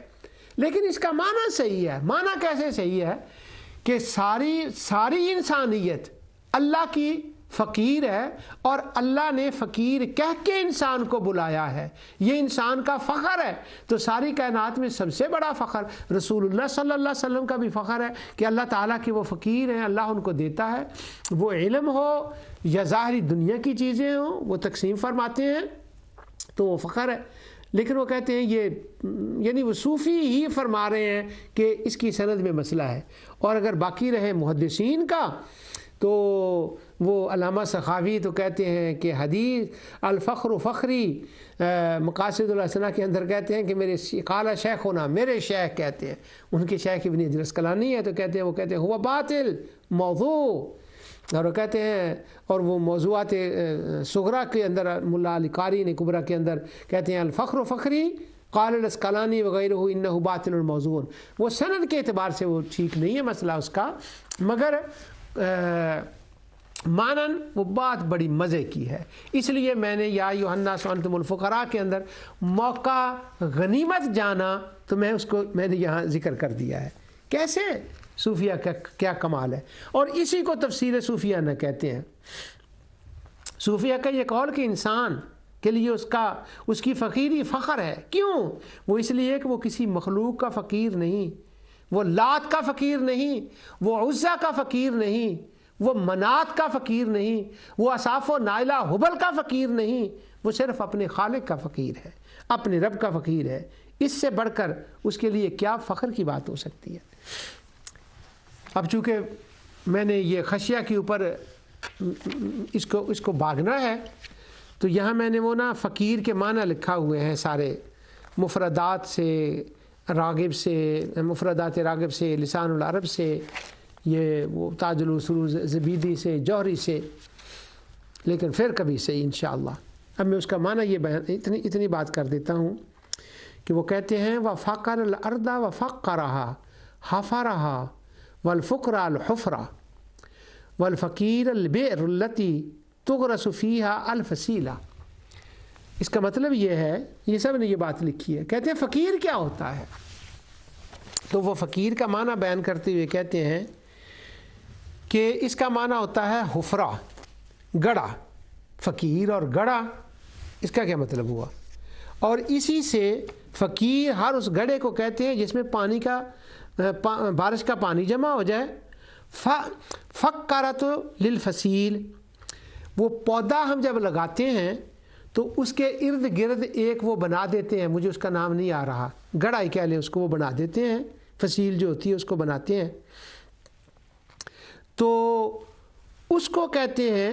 لیکن اس کا معنی صحیح ہے۔ معنی کیسے صحیح ہے کہ ساری انسانیت اللہ کی فقیر ہے، اور اللہ نے فقیر کہہ کے انسان کو بلایا ہے، یہ انسان کا فخر ہے۔ تو ساری کائنات میں سب سے بڑا فخر رسول اللہ صلی اللہ علیہ وسلم کا بھی فخر ہے کہ اللہ تعالیٰ کی وہ فقیر ہیں، اللہ ان کو دیتا ہے، وہ علم ہو یا ظاہری دنیا کی چیزیں ہوں وہ تقسیم فرماتے ہیں، تو وہ فخر ہے۔ لیکن وہ کہتے ہیں یہ یعنی وہ صوفی ہی فرما رہے ہیں کہ اس کی سند میں مسئلہ ہے، اور اگر باقی رہے محدثین کا تو وہ علامہ سخاوی تو کہتے ہیں کہ حدیث الفخر فخری مقاصد الحسنہ کے اندر کہتے ہیں کہ میرے قال شیخنا، میرے شیخ کہتے ہیں، ان کے شیخ ابن حجر اسقلانی ہے، تو کہتے ہیں وہ کہتے ہیں ہوا باطل موضوع، اور وہ کہتے ہیں، اور وہ موضوعات صغرا کے اندر ملا علی قاری نے کبرا کے اندر کہتے ہیں الفخر فخری قال الاسقلانی وغیرہ انہ باطل الموضوع، وہ سند کے اعتبار سے وہ ٹھیک نہیں ہے مسئلہ اس کا، مگر مانن وہ بات بڑی مزے کی ہے۔ اس لیے میں نے یا ایھا الناس انتم الفقراء کے اندر موقع غنیمت جانا تو میں اس کو میں نے یہاں ذکر کر دیا ہے۔ کیسے؟ صوفیہ کا کیا کمال ہے، اور اسی کو تفسیر صوفیہ نہ کہتے ہیں۔ صوفیہ کا یہ قول کہ انسان کے لیے اس کی فقیری فخر ہے، کیوں؟ وہ اس لیے کہ وہ کسی مخلوق کا فقیر نہیں، وہ لات کا فقیر نہیں، وہ عزا کا فقیر نہیں، وہ منات کا فقیر نہیں، وہ اصاف و نائلہ حبل کا فقیر نہیں، وہ صرف اپنے خالق کا فقیر ہے، اپنے رب کا فقیر ہے۔ اس سے بڑھ کر اس کے لیے کیا فخر کی بات ہو سکتی ہے؟ اب چونکہ میں نے یہ خشیہ کے اوپر اس کو بھاگنا ہے، تو یہاں میں نے وہ فقیر کے معنی لکھا ہوئے ہیں سارے، مفردات سے، راغب سے، مفردات راغب سے، لسان العرب سے، یہ وہ تاج الاصول زبیدی سے، جوہری سے، لیکن پھر کبھی سے انشاءاللہ۔ اب میں اس کا معنی یہ اتنی بات کر دیتا ہوں کہ وہ کہتے ہیں وَفَقَرَ الْأَرْضَ وَفَقَّرَهَا حَفَرَهَا وَالْفُقْرَ الْحُفْرَ وَالْفَقِيرَ الْبِئْرُ الَّتِي تُغْرَسُ فِيهَا الْفَصِيلَةُ۔ اس کا مطلب یہ ہے، یہ سب نے یہ بات لکھی ہے، کہتے ہیں فقیر کیا ہوتا ہے؟ تو وہ فقیر کا معنی بیان کرتے ہوئے کہتے ہیں کہ اس کا معنی ہوتا ہے حفرہ، گڑھا۔ فقیر اور گڑھا، اس کا کیا مطلب ہوا؟ اور اسی سے فقیر ہر اس گڑھے کو کہتے ہیں جس میں پانی کا بارش کا پانی جمع ہو جائے۔ فقرۃ للفصیل، وہ پودا ہم جب لگاتے ہیں تو اس کے ارد گرد ایک وہ بنا دیتے ہیں، مجھے اس کا نام نہیں آ رہا، گڑھا ہی کہہ لیں اس کو، وہ بنا دیتے ہیں، فصیل جو ہوتی ہے اس کو بناتے ہیں، تو اس کو کہتے ہیں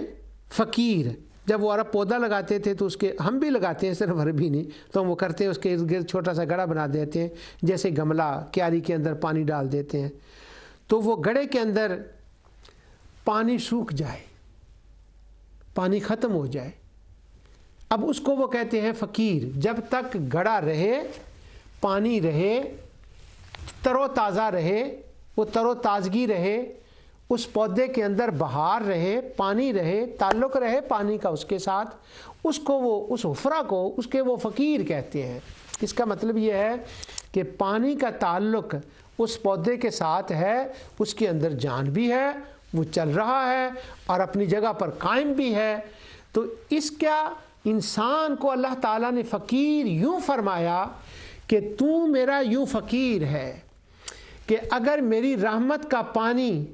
فقیر۔ جب وہ عرب پودا لگاتے تھے تو اس کے، ہم بھی لگاتے ہیں صرف عربی نہیں، تو ہم وہ کرتے ہیں اس کے ارد گرد چھوٹا سا گڑھا بنا دیتے ہیں، جیسے گملہ کیاری کے اندر پانی ڈال دیتے ہیں، تو وہ گڑھے کے اندر پانی سوکھ جائے، پانی ختم ہو جائے، اب اس کو وہ کہتے ہیں فقیر۔ جب تک گڑھا رہے، پانی رہے، تر و تازہ رہے، وہ تر و تازگی رہے، اس پودے کے اندر بہار رہے، پانی رہے، تعلق رہے پانی کا اس کے ساتھ، اس کو وہ، اس حفرہ کو، اس کے وہ فقیر کہتے ہیں۔ اس کا مطلب یہ ہے کہ پانی کا تعلق اس پودے کے ساتھ ہے، اس کے اندر جان بھی ہے، وہ چل رہا ہے اور اپنی جگہ پر قائم بھی ہے۔ تو اس کا انسان کو اللہ تعالیٰ نے فقیر یوں فرمایا کہ تو میرا یوں فقیر ہے کہ اگر میری رحمت کا پانی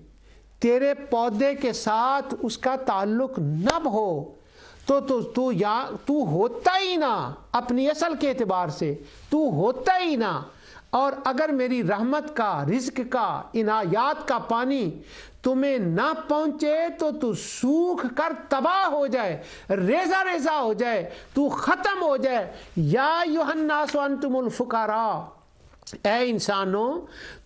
تیرے پودے کے ساتھ اس کا تعلق نہ ہو تو ہوتا ہی نہ، اپنی اصل کے اعتبار سے تو ہوتا ہی نہ، اور اگر میری رحمت کا، رزق کا، عنایات کا پانی تمہیں نہ پہنچے تو سوکھ کر تباہ ہو جائے، ریزہ ریزہ ہو جائے، تو ختم ہو جائے۔ یا ایھا الناس انتم الفقراء، اے انسانوں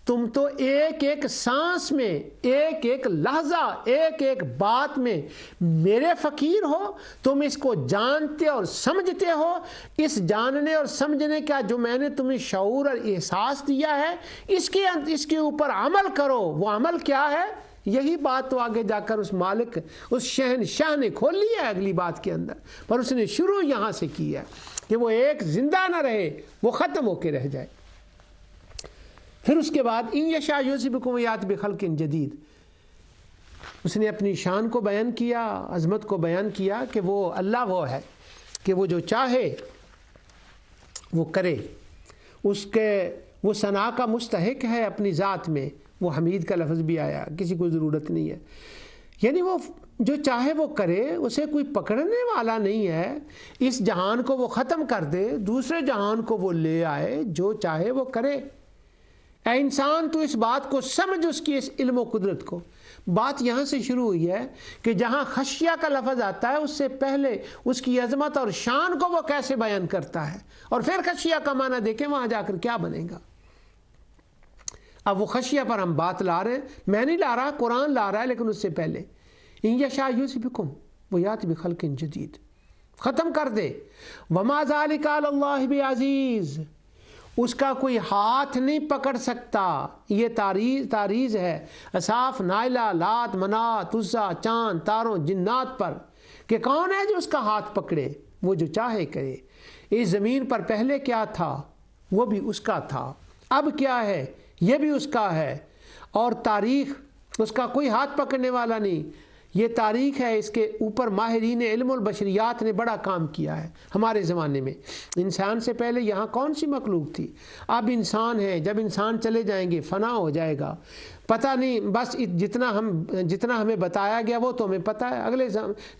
تم تو ایک ایک سانس میں، ایک ایک لحظہ، ایک ایک بات میں میرے فقیر ہو، تم اس کو جانتے اور سمجھتے ہو۔ اس جاننے اور سمجھنے کا جو میں نے تمہیں شعور اور احساس دیا ہے، اس کے اوپر عمل کرو۔ وہ عمل کیا ہے؟ یہی بات تو آگے جا کر اس مالک، اس شہنشاہ نے کھول لی ہے اگلی بات کے اندر، پر اس نے شروع یہاں سے کی ہے کہ وہ ایک زندہ نہ رہے، وہ ختم ہو کے رہ جائے۔ پھر اس کے بعد ان یشاء یذھبکم ویأتی بخلق جدید، اس نے اپنی شان کو بیان کیا، عظمت کو بیان کیا کہ وہ اللہ وہ ہے کہ وہ جو چاہے وہ کرے، اس کے وہ ثنا کا مستحق ہے اپنی ذات میں، وہ حمید کا لفظ بھی آیا، کسی کو ضرورت نہیں ہے، یعنی وہ جو چاہے وہ کرے، اسے کوئی پکڑنے والا نہیں ہے۔ اس جہان کو وہ ختم کر دے، دوسرے جہان کو وہ لے آئے، جو چاہے وہ کرے۔ اے انسان تو اس بات کو سمجھ، اس کی اس علم و قدرت کو۔ بات یہاں سے شروع ہوئی ہے کہ جہاں خشیہ کا لفظ آتا ہے اس سے پہلے اس کی عظمت اور شان کو وہ کیسے بیان کرتا ہے، اور پھر خشیہ کا معنی دیکھیں وہاں جا کر کیا بنے گا۔ اب وہ خشیہ پر ہم بات لا رہے ہیں، میں نہیں لا رہا، قرآن لا رہا ہے، لیکن اس سے پہلے ان یشاء یذھبکم ویأتی بخلق جدید، ختم کر دے۔ وما ذلک علی اللہ بعزیز، اس کا کوئی ہاتھ نہیں پکڑ سکتا۔ یہ تعریض ہے اصاف، نائلہ، لات، منات، عزا، چاند، تاروں، جنات پر کہ کون ہے جو اس کا ہاتھ پکڑے؟ وہ جو چاہے کرے۔ اس زمین پر پہلے کیا تھا وہ بھی اس کا تھا، اب کیا ہے یہ بھی اس کا ہے، اور تاریخ اس کا کوئی ہاتھ پکڑنے والا نہیں۔ یہ تاریخ ہے، اس کے اوپر ماہرین علم البشریات نے بڑا کام کیا ہے ہمارے زمانے میں۔ انسان سے پہلے یہاں کون سی مخلوق تھی؟ اب انسان ہے، جب انسان چلے جائیں گے فنا ہو جائے گا، پتہ نہیں، بس جتنا ہمیں بتایا گیا وہ تو ہمیں پتہ ہے، اگلے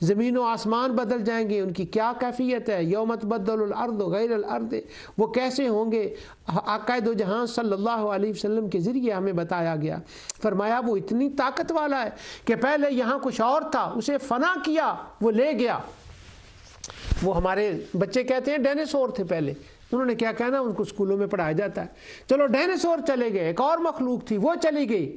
زمین و آسمان بدل جائیں گے، ان کی کیا کیفیت ہے، یوم تبدل الارض غیر الارض، وہ کیسے ہوں گے؟ آقا دو جہاں صلی اللہ علیہ وسلم کے ذریعے ہمیں بتایا گیا، فرمایا وہ اتنی طاقت والا ہے کہ پہلے یہاں کچھ اور تھا، اسے فنا کیا، وہ لے گیا۔ وہ ہمارے بچے کہتے ہیں ڈائناسور تھے پہلے، انہوں نے کیا کہنا، ان کو اسکولوں میں پڑھایا جاتا ہے، چلو ڈائناسور چلے گئے، ایک اور مخلوق تھی وہ چلی گئی۔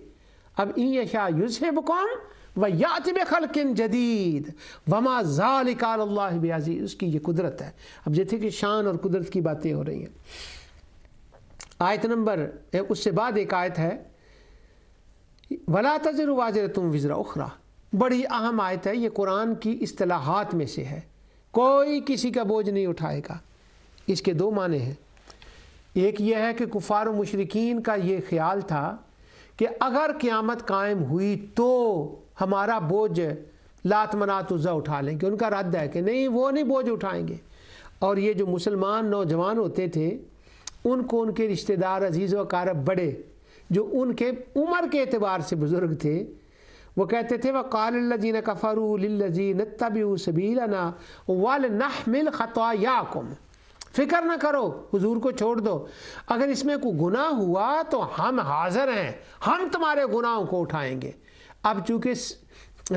اب ان یشاء یذھبکم ویأتی بخلق جدید وما ذلک علی اللہ بعزیز، اس کی یہ قدرت ہے۔ اب جیسے کہ شان اور قدرت کی باتیں ہو رہی ہیں۔ آیت نمبر اس سے بعد ایک آیت ہے وَلَا تَزِرُ وَازِرَةٌ وِزْرَ أُخْرَى، بڑی اہم آیت ہے، یہ قرآن کی اصطلاحات میں سے ہے، کوئی کسی کا بوجھ نہیں اٹھائے گا۔ اس کے دو معنی ہیں، ایک یہ ہے کہ کفار و مشرکین کا یہ خیال تھا کہ اگر قیامت قائم ہوئی تو ہمارا بوجھ لات منات عزا اٹھا لیں گے، ان کا رد ہے کہ نہیں، وہ نہیں بوجھ اٹھائیں گے۔ اور یہ جو مسلمان نوجوان ہوتے تھے ان کو ان کے رشتہ دار عزیز و اقارب بڑے جو ان کے عمر کے اعتبار سے بزرگ تھے، وہ کہتے تھے وَقَالَ الَّذِينَ كَفَرُوا لِلَّذِينَ اتَّبِعُوا سَبِيلَنَا وَلْنَحْمِلْ خَطَايَاكُمْ، فکر نہ کرو، حضور کو چھوڑ دو، اگر اس میں کوئی گناہ ہوا تو ہم حاضر ہیں، ہم تمہارے گناہوں کو اٹھائیں گے۔ اب چونکہ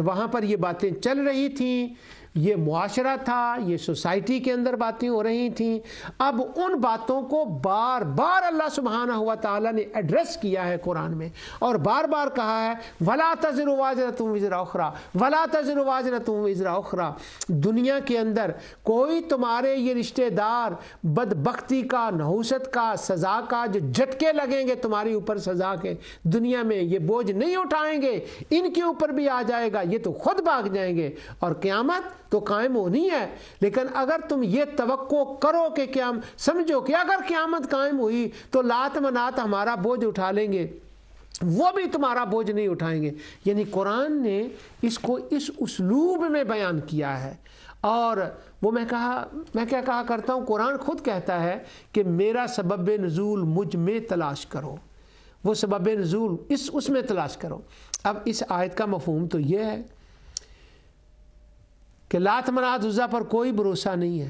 وہاں پر یہ باتیں چل رہی تھیں، یہ معاشرہ تھا، یہ سوسائٹی کے اندر باتیں ہو رہی تھیں، اب ان باتوں کو بار بار اللہ سبحانہ ہوا تعالیٰ نے ایڈریس کیا ہے قرآن میں، اور بار بار کہا ہے وَلَا تَزِرُ وَازِرَةٌ وِزْرَ أُخْرَى وَلَا تَزِرُ وَازِرَةٌ وِزْرَ أُخْرَى۔ دنیا کے اندر کوئی تمہارے یہ رشتہ دار بدبختی کا، نحوست کا، سزا کا جو جھٹکے لگیں گے تمہاری اوپر سزا کے، دنیا میں یہ بوجھ نہیں اٹھائیں گے، ان کے اوپر بھی آ جائے گا، یہ تو خود بھاگ جائیں گے، اور قیامت تو قائم ہونی ہے۔ لیکن اگر تم یہ توقع کرو کہ سمجھو کہ اگر قیامت قائم ہوئی تو لات منات ہمارا بوجھ اٹھا لیں گے، وہ بھی تمہارا بوجھ نہیں اٹھائیں گے۔ یعنی قرآن نے اس کو اس اسلوب میں بیان کیا ہے۔ اور وہ میں کیا کہا کرتا ہوں، قرآن خود کہتا ہے کہ میرا سبب نزول مجھ میں تلاش کرو، وہ سبب نزول اس میں تلاش کرو۔ اب اس آیت کا مفہوم تو یہ ہے کہ لات منات عزا پر کوئی بھروسہ نہیں ہے،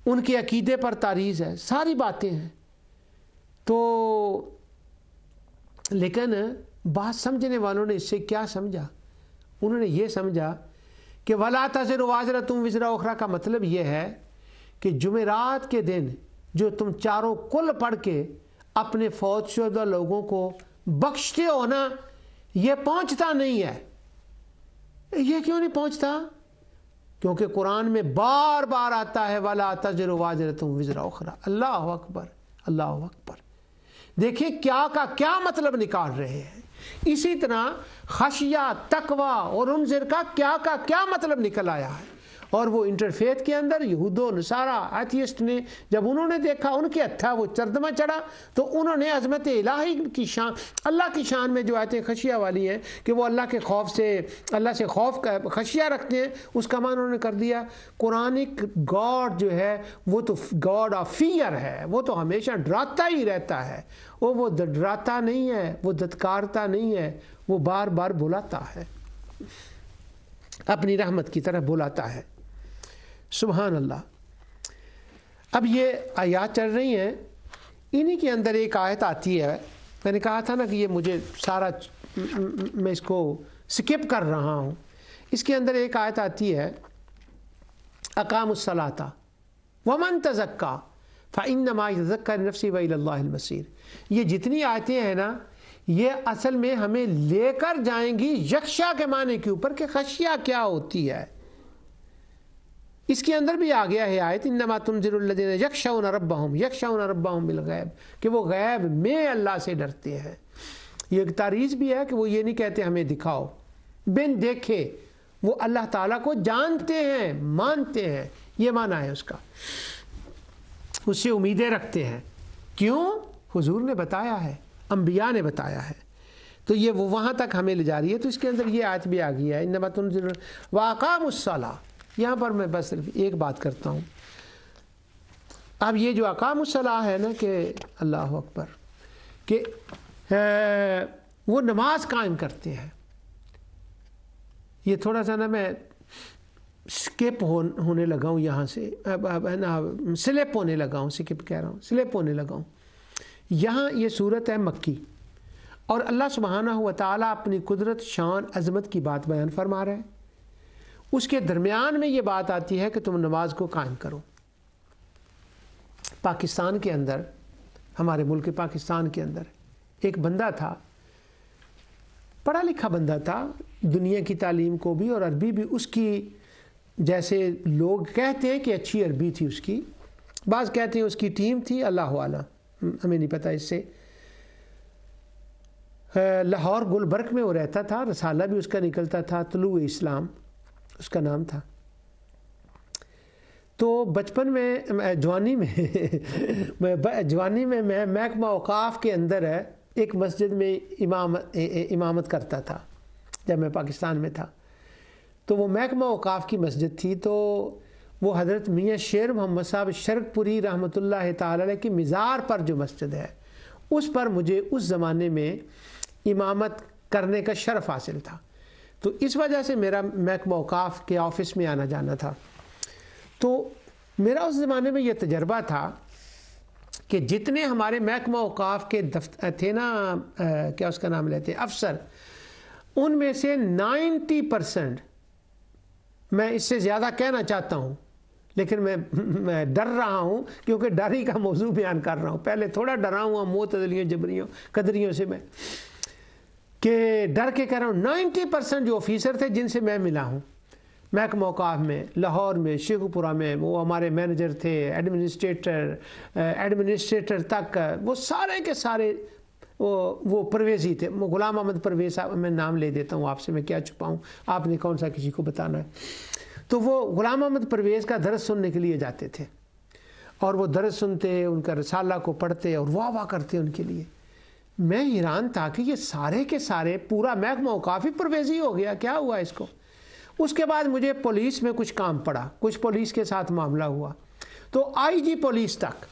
ان کے عقیدے پر تعریض ہے، ساری باتیں ہیں۔ تو لیکن بات سمجھنے والوں نے اس سے کیا سمجھا؟ انہوں نے یہ سمجھا کہ وَلَا تَزِرُ وَازِرَةٌ وِزْرَ أُخْرَى کا مطلب یہ ہے کہ جمعرات کے دن جو تم چاروں کل پڑھ کے اپنے فوت شدہ لوگوں کو بخشتے ہو نا، یہ پہنچتا نہیں ہے۔ یہ کیوں نہیں پہنچتا؟ کیونکہ قرآن میں بار بار آتا ہے وَلَا تَزِرُ وَازِرَةٌ وِزْرَ أُخْرَى۔ اللہ اکبر، اللہ اکبر۔ دیکھیں کیا کا کیا مطلب نکال رہے ہیں۔ اسی طرح خشیہ، تقوی اور انذر کا کیا مطلب نکل آیا ہے۔ اور وہ انٹرفیت کے اندر یہود و نصارہ ایتھیسٹ نے جب انہوں نے دیکھا ان کے ہتھا وہ چردمہ چڑھا، تو انہوں نے عظمت الہی کی شان، اللہ کی شان میں جو آیتیں خشیہ والی ہیں کہ وہ اللہ کے خوف سے، اللہ سے خوف کا خشیہ رکھتے ہیں، اس کا معنی انہوں نے کر دیا قرآنک گاڈ جو ہے وہ تو گاڈ آف فیئر ہے، وہ تو ہمیشہ ڈراتا ہی رہتا ہے۔ وہ ڈراتا نہیں ہے، وہ دھتکارتا نہیں ہے، وہ بار بار بلاتا ہے، اپنی رحمت کی طرف بلاتا ہے۔ سبحان اللہ۔ اب یہ آیات چل رہی ہیں، انہی کے اندر ایک آیت آتی ہے، میں نے کہا تھا نا کہ یہ مجھے سارا میں اس کو سکپ کر رہا ہوں۔ اس کے اندر ایک آیت آتی ہے اقاموا الصلاۃ ومن تزکیٰ فإنما یتزکیٰ لنفسہ وإلی اللہ المصیر۔ یہ جتنی آیتیں ہیں نا، یہ اصل میں ہمیں لے کر جائیں گی یکشا کے معنی کے اوپر کہ خشیہ کیا ہوتی ہے۔ اس کے اندر بھی آ گیا ہے آیت انما تنذر الذین یخشون ربہم بالغیب، کہ وہ غیب میں اللہ سے ڈرتے ہیں۔ یہ ایک تعریض بھی ہے کہ وہ یہ نہیں کہتے ہمیں دکھاؤ، بن دیکھے وہ اللہ تعالیٰ کو جانتے ہیں، مانتے ہیں، یہ معنی ہے اس کا، اس سے امیدیں رکھتے ہیں۔ کیوں؟ حضور نے بتایا ہے، انبیاء نے بتایا ہے۔ تو یہ وہ وہاں تک ہمیں لے جا رہی ہے. تو اس کے اندر یہ آیت بھی آ گئی ہے انما تنذر واقاموا الصلاۃ. یہاں پر میں بس صرف ایک بات کرتا ہوں. اب یہ جو اقاموا الصلاۃ ہے نا کہ اللہ اکبر کہ وہ نماز قائم کرتے ہیں. یہ تھوڑا سا نا میں سکپ ہونے لگا ہوں یہاں سے، اب ہے نا سلپ ہونے لگا ہوں، سکپ کہہ رہا ہوں، سلپ ہونے لگا ہوں. یہاں یہ صورت ہے مکی، اور اللہ سبحانہ و تعالیٰ اپنی قدرت، شان، عظمت کی بات بیان فرما رہا ہے. اس کے درمیان میں یہ بات آتی ہے کہ تم نماز کو قائم کرو. پاکستان کے اندر، ہمارے ملک پاکستان کے اندر ایک بندہ تھا، پڑھا لکھا بندہ تھا، دنیا کی تعلیم کو بھی اور عربی بھی اس کی، جیسے لوگ کہتے ہیں کہ اچھی عربی تھی اس کی، بعض کہتے ہیں اس کی ٹیم تھی، اللہ اعلم، ہمیں نہیں پتہ اس سے. لاہور گلبرگ میں وہ رہتا تھا، رسالہ بھی اس کا نکلتا تھا، طلوع اسلام اس کا نام تھا. تو بچپن میں، جوانی میں میں محکمہ اوقاف کے اندر ہے ایک مسجد میں امامت کرتا تھا جب میں پاکستان میں تھا. تو وہ محکمہ اوقاف کی مسجد تھی. تو وہ حضرت میاں شیر محمد صاحب شرک پوری رحمۃ اللہ تعالی علیہ کی مزار پر جو مسجد ہے، اس پر مجھے اس زمانے میں امامت کرنے کا شرف حاصل تھا. تو اس وجہ سے میرا محکمہ اوقاف کے آفس میں آنا جانا تھا. تو میرا اس زمانے میں یہ تجربہ تھا کہ جتنے ہمارے محکمہ اوقاف کے دفتر تھے نا، کیا اس کا نام لیتے ہیں، افسر، ان میں سے 90%، میں اس سے زیادہ کہنا چاہتا ہوں لیکن میں ڈر رہا ہوں کیونکہ ڈر ہی کا موضوع بیان کر رہا ہوں. پہلے تھوڑا ڈرا ہوا معتزلیوں، جبریوں، قدریوں سے میں، کہ ڈر کے کہہ رہا ہوں. 90% جو آفیسر تھے جن سے میں ملا ہوں محکمہ اوقاف میں، لاہور میں، شیخو پورہ میں، وہ ہمارے مینیجر تھے، ایڈمنسٹریٹر تک، وہ سارے کے سارے وہ پرویزی تھے. غلام احمد پرویز صاحب، میں نام لے دیتا ہوں آپ سے، میں کیا چھپاؤں، آپ نے کون سا کسی کو بتانا ہے. تو وہ غلام احمد پرویز کا درس سننے کے لیے جاتے تھے، اور وہ درس سنتے، ان کا رسالہ کو پڑھتے اور واہ واہ کرتے ان کے لیے. میں حیران تھا کہ یہ سارے کے سارے، پورا محکمہ اوقاف ہی پرویزی ہو گیا، کیا ہوا اس کو. اس کے بعد مجھے پولیس میں کچھ کام پڑا، کچھ پولیس کے ساتھ معاملہ ہوا، تو آئی جی پولیس تک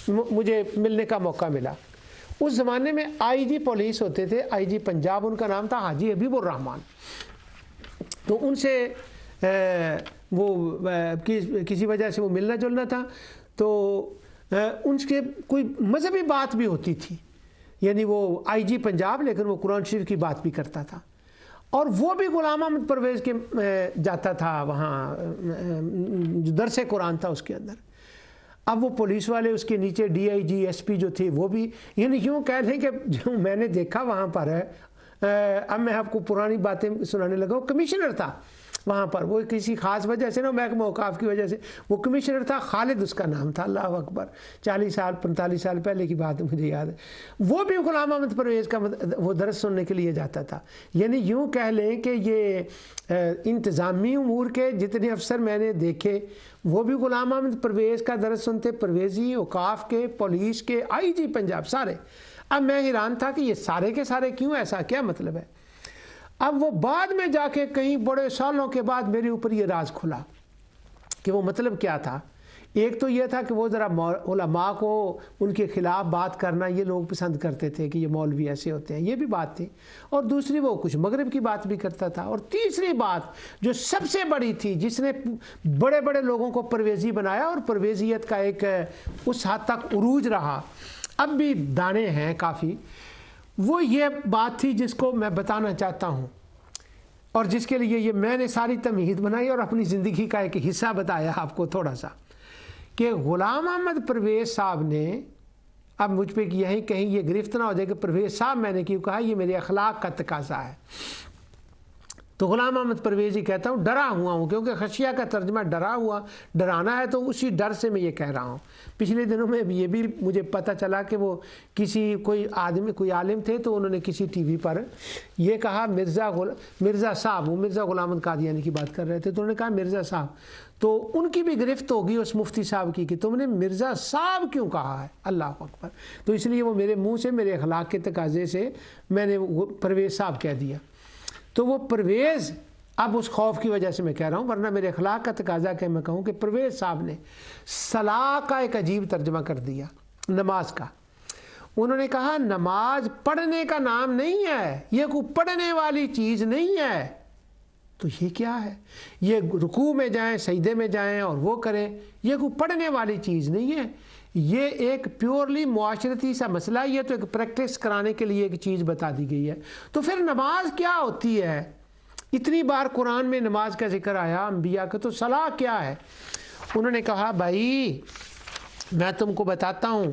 مجھے ملنے کا موقع ملا. اس زمانے میں آئی جی پولیس ہوتے تھے، آئی جی پنجاب ان کا نام تھا حاجی حبیب الرحمان. تو ان سے وہ کسی وجہ سے وہ ملنا جلنا تھا. تو ان کے کوئی مذہبی بات بھی ہوتی تھی، یعنی وہ آئی جی پنجاب لیکن وہ قرآن شریف کی بات بھی کرتا تھا، اور وہ بھی غلام احمد پرویز کے جاتا تھا وہاں، جو درس قرآن تھا اس کے اندر. اب وہ پولیس والے اس کے نیچے D I G, S P جو تھے وہ بھی، یعنی یوں کہہ لیں کہ جو میں نے دیکھا وہاں پر ہے. اب میں آپ کو پرانی باتیں سنانے لگا. وہ کمشنر تھا وہاں پر، وہ کسی خاص وجہ سے نا، محکمہ اوقاف کی وجہ سے وہ کمشنر تھا، خالد اس کا نام تھا. اللہ اکبر، 40 سال 45 سال پہلے کی بات مجھے یاد ہے. وہ بھی غلام احمد پرویز کا وہ درس سننے کے لیے جاتا تھا. یعنی یوں کہہ لیں کہ یہ انتظامی امور کے جتنے افسر میں نے دیکھے وہ بھی غلام احمد پرویز کا درس سنتے، پرویزی، اوقاف کے، پولیس کے، آئی جی پنجاب، سارے. اب میں حیران تھا کہ یہ سارے کے سارے کیوں، ایسا کیا مطلب ہے. اب وہ بعد میں جا کے کہیں بڑے سالوں کے بعد میرے اوپر یہ راز کھلا کہ وہ مطلب کیا تھا. ایک تو یہ تھا کہ وہ ذرا علماء کو ان کے خلاف بات کرنا یہ لوگ پسند کرتے تھے کہ یہ مولوی ایسے ہوتے ہیں، یہ بھی بات تھی. اور دوسری وہ کچھ مغرب کی بات بھی کرتا تھا. اور تیسری بات جو سب سے بڑی تھی، جس نے بڑے بڑے لوگوں کو پرویزی بنایا اور پرویزیت کا ایک اس حد تک عروج رہا، اب بھی دانے ہیں کافی، وہ یہ بات تھی جس کو میں بتانا چاہتا ہوں، اور جس کے لیے یہ میں نے ساری تمہید بنائی اور اپنی زندگی کا ایک حصہ بتایا آپ کو تھوڑا سا، کہ غلام احمد پرویز صاحب نے، اب مجھ پہ یہیں کہیں یہ گرفت نہ ہو جائے کہ پرویز صاحب میں نے کیوں کہا، یہ میرے اخلاق کا تقاضا ہے. تو غلام احمد پرویز ہی کہتا ہوں ڈرا ہوا ہوں، کیونکہ خشیہ کا ترجمہ ڈرا ہوا، ڈرانا ہے، تو اسی ڈر سے میں یہ کہہ رہا ہوں۔ پچھلے دنوں میں یہ بھی مجھے پتہ چلا کہ وہ کوئی عالم تھے، تو انہوں نے کسی ٹی وی پر یہ کہا مرزا صاحب، وہ مرزا غلام احمد قادیانی کی بات کر رہے تھے، تو انہوں نے کہا مرزا صاحب، تو ان کی بھی گرفت ہوگی اس مفتی صاحب کی کہ تم نے مرزا صاحب کیوں کہا ہے، اللہ اکبر۔ تو اس لیے وہ میرے منہ سے، میرے اخلاق کے تقاضے سے میں نے وہ پرویز صاحب کہہ دیا۔ تو وہ پرویز، اب اس خوف کی وجہ سے میں کہہ رہا ہوں، ورنہ میرے اخلاق کا تقاضا کہ میں کہوں کہ پرویز صاحب نے صلاح کا ایک عجیب ترجمہ کر دیا نماز کا۔ انہوں نے کہا نماز پڑھنے کا نام نہیں ہے، یہ کوئی پڑھنے والی چیز نہیں ہے۔ تو یہ کیا ہے؟ یہ رکوع میں جائیں، سجدے میں جائیں اور وہ کریں، یہ کوئی پڑھنے والی چیز نہیں ہے، یہ ایک پیورلی معاشرتی سا مسئلہ، یہ تو ایک پریکٹس کرانے کے لیے ایک چیز بتا دی گئی ہے۔ تو پھر نماز کیا ہوتی ہے؟ اتنی بار قرآن میں نماز کا ذکر آیا انبیاء کا، تو صلاح کیا ہے؟ انہوں نے کہا بھائی میں تم کو بتاتا ہوں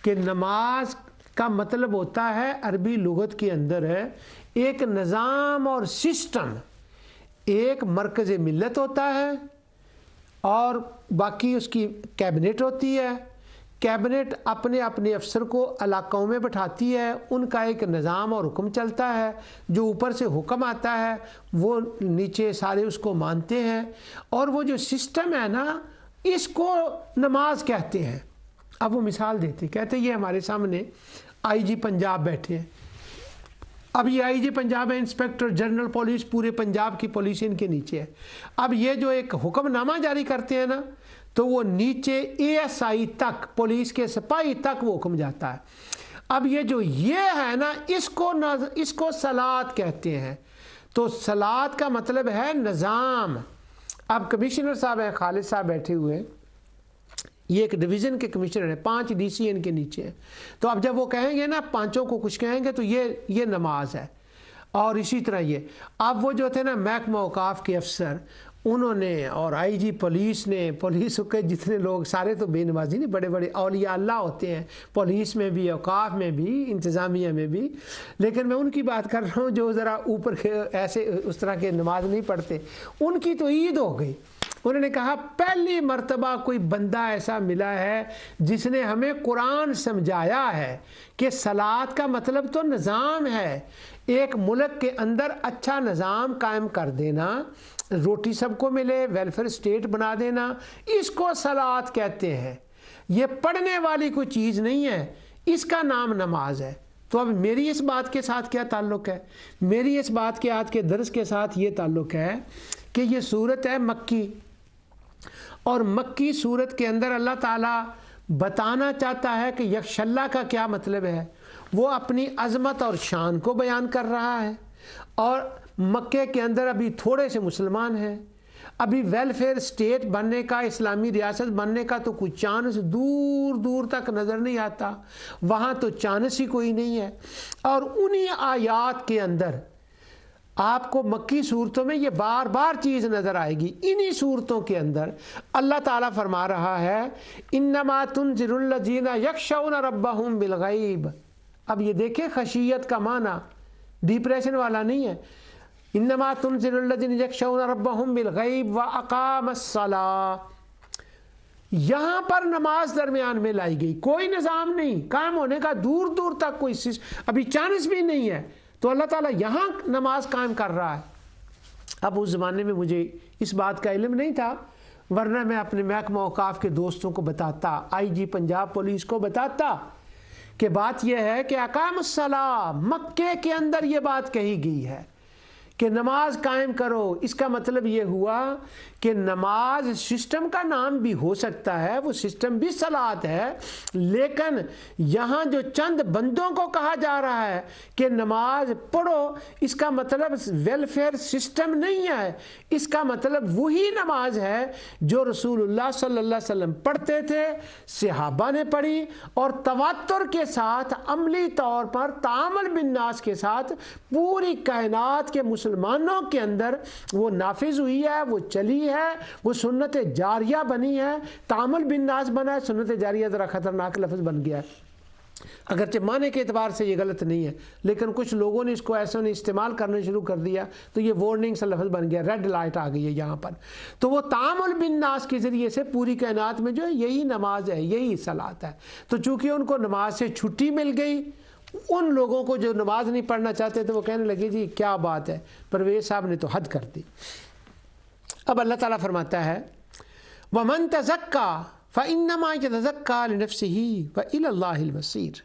کہ نماز کا مطلب ہوتا ہے عربی لغت کے اندر ہے ایک نظام اور سسٹم، ایک مرکز ملت ہوتا ہے اور باقی اس کی کیبنٹ ہوتی ہے، کیبنٹ اپنے اپنے افسر کو علاقوں میں بٹھاتی ہے، ان کا ایک نظام اور حکم چلتا ہے، جو اوپر سے حکم آتا ہے وہ نیچے سارے اس کو مانتے ہیں، اور وہ جو سسٹم ہے نا اس کو نماز کہتے ہیں۔ اب وہ مثال دیتے، کہتے یہ ہمارے سامنے آئی جی پنجاب بیٹھے ہیں، اب یہ آئی جی پنجاب ہے، انسپیکٹر جنرل پولیس پورے پنجاب کی پولیس ان کے نیچے ہے۔ اب یہ جو ایک حکم نامہ جاری کرتے ہیں نا، تو وہ نیچے اے ایس آئی تک، پولیس کے سپاہی تک وہ حکم جاتا ہے۔ اب یہ جو یہ ہے نا اس کو صلاۃ کہتے ہیں۔ تو صلاۃ کا مطلب ہے نظام۔ اب کمشنر صاحب ہیں، خالد صاحب بیٹھے ہوئے، یہ ایک ڈویژن کے کمشنر ہیں، 5 ڈی سی ان کے نیچے ہیں۔ تو اب جب وہ کہیں گے نا 5 کو کچھ کہیں گے تو یہ نماز ہے۔ اور اسی طرح یہ اب وہ جو تھے نا محکمہ اوقاف کے افسر، انہوں نے اور آئی جی پولیس نے، پولیس کے جتنے لوگ سارے تو بے نمازی نہیں، بڑے بڑے اولیاء اللہ ہوتے ہیں پولیس میں بھی، اوقاف میں بھی، انتظامیہ میں بھی، لیکن میں ان کی بات کر رہا ہوں جو ذرا اوپر ایسے اس طرح کے نماز نہیں پڑھتے، ان کی تو عید ہو گئی۔ انہوں نے کہا پہلی مرتبہ کوئی بندہ ایسا ملا ہے جس نے ہمیں قرآن سمجھایا ہے کہ صلاۃ کا مطلب تو نظام ہے، ایک ملک کے اندر اچھا نظام قائم کر دینا، روٹی سب کو ملے، ویلفیئر اسٹیٹ بنا دینا، اس کو صلاۃ کہتے ہیں۔ یہ پڑھنے والی کوئی چیز نہیں ہے، اس کا نام نماز ہے۔ تو اب میری اس بات کے ساتھ کیا تعلق ہے؟ میری اس بات کے آج کے درس کے ساتھ یہ تعلق ہے کہ یہ صورت ہے مکی، اور مکی صورت کے اندر اللہ تعالیٰ بتانا چاہتا ہے کہ یکش اللہ کا کیا مطلب ہے۔ وہ اپنی عظمت اور شان کو بیان کر رہا ہے، اور مکے کے اندر ابھی تھوڑے سے مسلمان ہیں، ابھی ویلفیئر اسٹیٹ بننے کا، اسلامی ریاست بننے کا تو کوئی چانس دور دور تک نظر نہیں آتا، وہاں تو چانس ہی کوئی نہیں ہے۔ اور انہی آیات کے اندر آپ کو مکی صورتوں میں یہ بار بار چیز نظر آئے گی۔ انہی صورتوں کے اندر اللہ تعالیٰ فرما رہا ہے انما تنذر الذین یخشون ربہم بالغیب۔ اب یہ دیکھیں خشیت کا معنی ڈپریشن والا نہیں ہے۔ انما تنذر الذین یخشون ربہم بالغیب واقاموا الصلاۃ، یہاں پر نماز درمیان میں لائی گئی، کوئی نظام نہیں قائم ہونے کا، دور دور تک کوئی ابھی چانس بھی نہیں ہے، تو اللہ تعالیٰ یہاں نماز قائم کر رہا ہے۔ اب اس زمانے میں مجھے اس بات کا علم نہیں تھا، ورنہ میں اپنے محکمہ اوقاف کے دوستوں کو بتاتا، آئی جی پنجاب پولیس کو بتاتا کہ بات یہ ہے کہ اقام الصلاۃ، مکے کے اندر یہ بات کہی گئی ہے کہ نماز قائم کرو۔ اس کا مطلب یہ ہوا کہ نماز سسٹم کا نام بھی ہو سکتا ہے، وہ سسٹم بھی صلاۃ ہے، لیکن یہاں جو چند بندوں کو کہا جا رہا ہے کہ نماز پڑھو، اس کا مطلب ویلفیئر سسٹم نہیں ہے، اس کا مطلب وہی نماز ہے جو رسول اللہ صلی اللہ علیہ وسلم پڑھتے تھے، صحابہ نے پڑھی، اور تواتر کے ساتھ عملی طور پر تعامل بالناس کے ساتھ پوری کائنات کے مسلمانوں کے اندر وہ نافذ ہوئی ہے، وہ چلی ہے، وہ سنت جاریہ بنی ہے۔ تعامل بالناس بنا ہے، سنت جاریہ ذرا خطرناک لفظ بن گیا ہے۔ اگرچہ معنی کے اعتبار سے یہ غلط نہیں ہے، لیکن کچھ لوگوں نے اس کو ایسا نہیں استعمال کرنا شروع کر دیا تو یہ وارننگ سا لفظ بن گیا، ریڈ لائٹ آ گئی ہے یہاں پر۔ تو وہ تعامل بالناس کے ذریعے سے پوری کائنات میں جو ہے یہی نماز ہے، یہی صلاۃ ہے۔ تو چونکہ ان کو نماز سے چھٹی مل گئی، ان لوگوں کو جو نماز نہیں پڑھنا چاہتے تھے وہ کہنے لگے جی کیا بات ہے، پرویز صاحب نے تو حد کر دی۔ اب اللہ تعالیٰ فرماتا ہے وَمَن تَزَكَّىٰ فَإِنَّمَا يَتَزَكَّىٰ لِنَفْسِهِ وَإِلَى اللَّهِ الْمَصِيرُ۔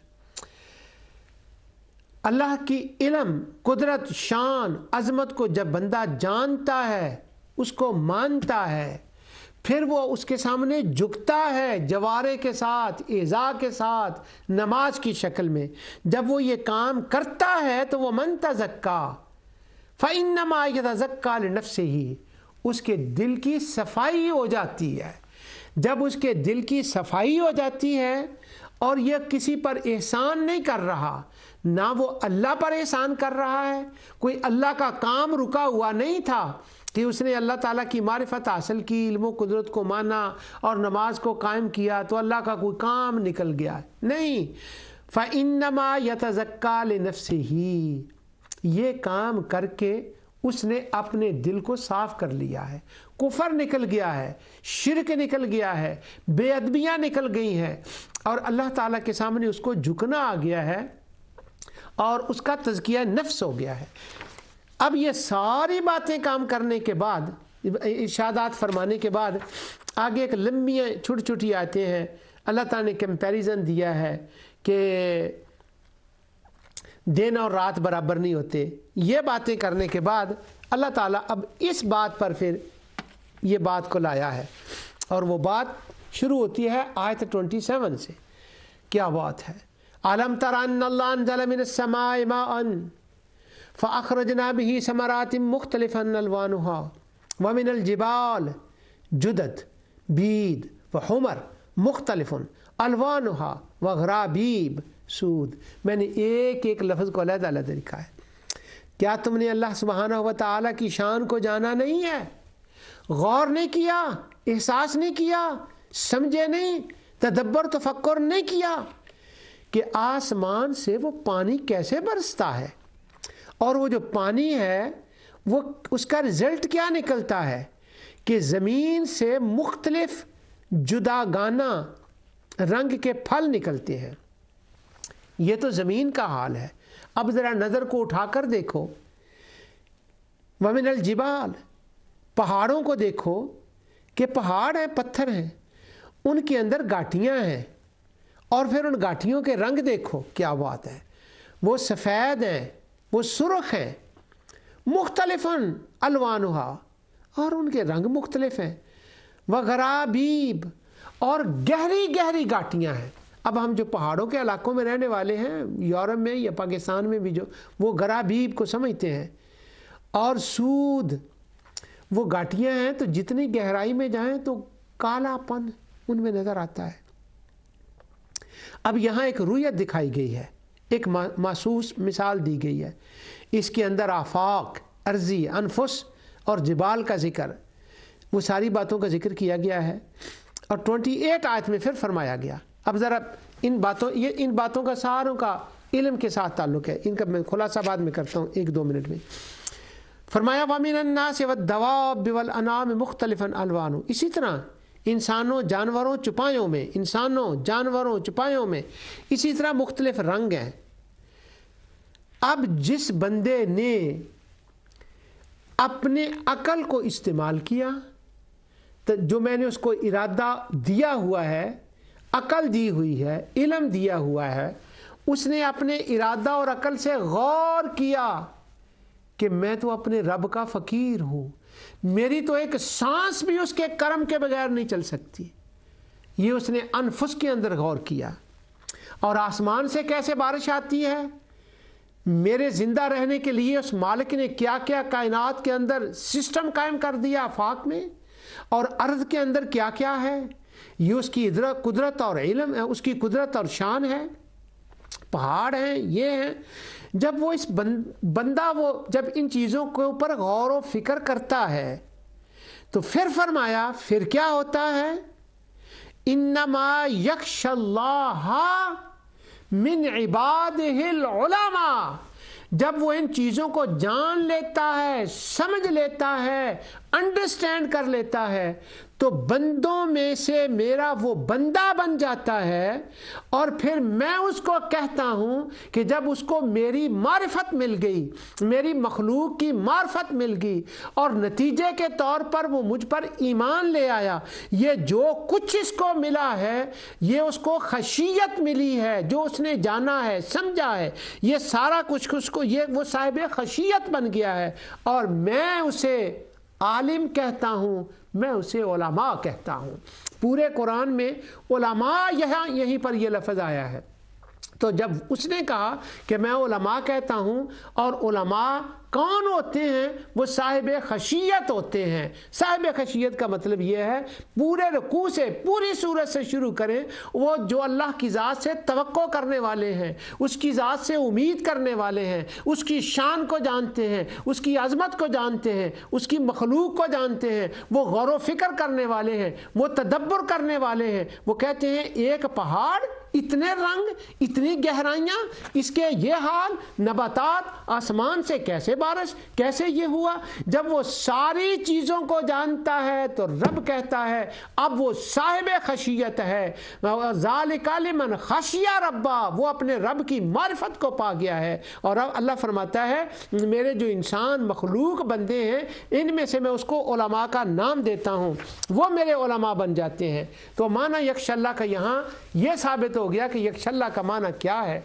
اللہ کی علم، قدرت، شان، عظمت کو جب بندہ جانتا ہے، اس کو مانتا ہے، پھر وہ اس کے سامنے جھکتا ہے جوارے کے ساتھ، اعضاء کے ساتھ، نماز کی شکل میں، جب وہ یہ کام کرتا ہے تو وہ من تزکا فإنما یتزکا لنفسہ، اس کے دل کی صفائی ہو جاتی ہے۔ جب اس کے دل کی صفائی ہو جاتی ہے اور یہ کسی پر احسان نہیں کر رہا، نہ وہ اللہ پر احسان کر رہا ہے، کوئی اللہ کا کام رکا ہوا نہیں تھا کہ اس نے اللہ تعالیٰ کی معرفت حاصل کی، علم و قدرت کو مانا اور نماز کو قائم کیا تو اللہ کا کوئی کام نکل گیا، نہیں۔ فَإِنَّمَا يَتَزَكَّىٰ لِنَفْسِهِ، یہ کام کر کے اس نے اپنے دل کو صاف کر لیا ہے، کفر نکل گیا ہے، شرک نکل گیا ہے، بے ادبیاں نکل گئی ہیں، اور اللہ تعالیٰ کے سامنے اس کو جھکنا آ گیا ہے اور اس کا تزکیہ نفس ہو گیا ہے۔ اب یہ ساری باتیں کام کرنے کے بعد، ارشادات فرمانے کے بعد آگے ایک لمبی چھوٹی چھوٹی آیتیں ہیں۔ اللہ تعالیٰ نے کمپیریزن دیا ہے کہ دن اور رات برابر نہیں ہوتے۔ یہ باتیں کرنے کے بعد اللہ تعالیٰ اب اس بات پر پھر یہ بات کو لایا ہے، اور وہ بات شروع ہوتی ہے آیت 27 سے۔ کیا بات ہے؟ أَلَمْ تَرَ أَنَّ اللَّهَ أَنزَلَ مِنَ السَّمَاءِ مَاءً فَأَخْرَجْنَا بِهِ ثَمَرَاتٍ مُخْتَلِفًا أَلْوَانُهَا وَمِنَ الْجِبَالِ جُدَدٌ بِيضٌ وَحُمَرٌ مُخْتَلِفٌ أَلْوَانُهَا وَغَرَابِيبُ سود۔ میں نے ایک ایک لفظ کو علیحدہ علیحدہ لکھا ہے۔ کیا تم نے اللہ سبحانہ و تعالیٰ کی شان کو جانا نہیں ہے؟ غور نہیں کیا، احساس نہیں کیا، سمجھے نہیں، تدبر تفکر نہیں کیا کہ آسمان سے وہ پانی کیسے برستا ہے، اور وہ جو پانی ہے وہ اس کا رزلٹ کیا نکلتا ہے کہ زمین سے مختلف جداگانہ رنگ کے پھل نکلتے ہیں۔ یہ تو زمین کا حال ہے۔ اب ذرا نظر کو اٹھا کر دیکھو، وَمِنَ الْجِبَالِ، پہاڑوں کو دیکھو کہ پہاڑ ہیں، پتھر ہیں، ان کے اندر گاٹیاں ہیں، اور پھر ان گاٹیوں کے رنگ دیکھو، کیا بات ہے، وہ سفید ہیں، وہ سرخ ہیں، مختلفاً الوانها، اور ان کے رنگ مختلف ہیں، وغرابیب، اور گہری گہری گاٹیاں ہیں۔ اب ہم جو پہاڑوں کے علاقوں میں رہنے والے ہیں، یورپ میں یا پاکستان میں بھی، جو وہ غرابیب کو سمجھتے ہیں، اور سود، وہ گاٹیاں ہیں تو جتنی گہرائی میں جائیں تو کالا پن ان میں نظر آتا ہے۔ اب یہاں ایک رویت دکھائی گئی ہے، ایک محسوس مثال دی گئی ہے۔ اس کے اندر آفاق، ارضی، انفس اور جبال کا ذکر، وہ ساری باتوں کا ذکر کیا گیا ہے، اور 28 آیت میں پھر فرمایا گیا۔ اب ذرا ان باتوں کا ساروں کا علم کے ساتھ تعلق ہے، ان کا میں خلاصہ بعد میں کرتا ہوں 1-2 منٹ میں۔ فرمایا وَمِنَ النَّاسِ وَالدَّوَابِّ وَالْأَنْعَامِ مُخْتَلِفًا أَلْوَانُهُ، اسی طرح انسانوں، جانوروں، چپایوں میں، انسانوں، جانوروں، چپایوں میں اسی طرح مختلف رنگ ہیں۔ اب جس بندے نے اپنے عقل کو استعمال کیا، تو جو میں نے اس کو ارادہ دیا ہوا ہے، عقل دی ہوئی ہے، علم دیا ہوا ہے، اس نے اپنے ارادہ اور عقل سے غور کیا کہ میں تو اپنے رب کا فقیر ہوں، میری تو ایک سانس بھی اس کے کرم کے بغیر نہیں چل سکتی۔ یہ اس نے انفس کے اندر غور کیا، اور آسمان سے کیسے بارش آتی ہے، میرے زندہ رہنے کے لیے اس مالک نے کیا کیا کائنات کے اندر سسٹم قائم کر دیا آفاق میں، اور ارض کے اندر کیا کیا ہے، یہ اس کی قدرت اور علم ہے، اس کی قدرت اور شان ہے، پہاڑ ہیں، یہ ہیں۔ جب وہ اس بندہ وہ جب ان چیزوں کے اوپر غور و فکر کرتا ہے تو پھر فرمایا پھر کیا ہوتا ہے، انما یخشی اللہ من عبادہ العلماء، جب وہ ان چیزوں کو جان لیتا ہے، سمجھ لیتا ہے، انڈرسٹینڈ کر لیتا ہے، تو بندوں میں سے میرا وہ بندہ بن جاتا ہے، اور پھر میں اس کو کہتا ہوں کہ جب اس کو میری معرفت مل گئی، میری مخلوق کی معرفت مل گئی، اور نتیجے کے طور پر وہ مجھ پر ایمان لے آیا، یہ جو کچھ اس کو ملا ہے یہ اس کو خشیت ملی ہے، جو اس نے جانا ہے، سمجھا ہے، یہ سارا کچھ اس کو، یہ وہ صاحب خشیت بن گیا ہے، اور میں اسے عالم کہتا ہوں، میں اسے علماء کہتا ہوں۔ پورے قرآن میں علماء یہیں پر یہ لفظ آیا ہے۔ تو جب اس نے کہا کہ میں علماء کہتا ہوں، اور علماء کون ہوتے ہیں؟ وہ صاحب خشیت ہوتے ہیں۔ صاحب خشیت کا مطلب یہ ہے، پورے رکوع سے، پوری سورت سے شروع کریں، وہ جو اللہ کی ذات سے توقع کرنے والے ہیں، اس کی ذات سے امید کرنے والے ہیں، اس کی شان کو جانتے ہیں، اس کی عظمت کو جانتے ہیں، اس کی مخلوق کو جانتے ہیں، وہ غور و فکر کرنے والے ہیں، وہ تدبر کرنے والے ہیں۔ وہ کہتے ہیں ایک پہاڑ، اتنے رنگ، اتنی گہرائیاں، اس کے یہ حال، نباتات، آسمان سے کیسے بارش، کیسے یہ ہوا؟ جب وہ ساری چیزوں کو جانتا ہے تو رب کہتا ہے اب وہ صاحب خشیت ہے۔ ذالک لمن خشی ربا، وہ اپنے رب کی معرفت کو پا گیا ہے۔ اور اب اللہ فرماتا ہے میرے جو انسان مخلوق بندے ہیں، ان میں سے میں اس کو علماء کا نام دیتا ہوں، وہ میرے علماء بن جاتے ہیں۔ تو معنی یکش اللہ کا یہاں یہ ثابت ہو گیا کہ یکش اللہ کا معنی کیا ہے۔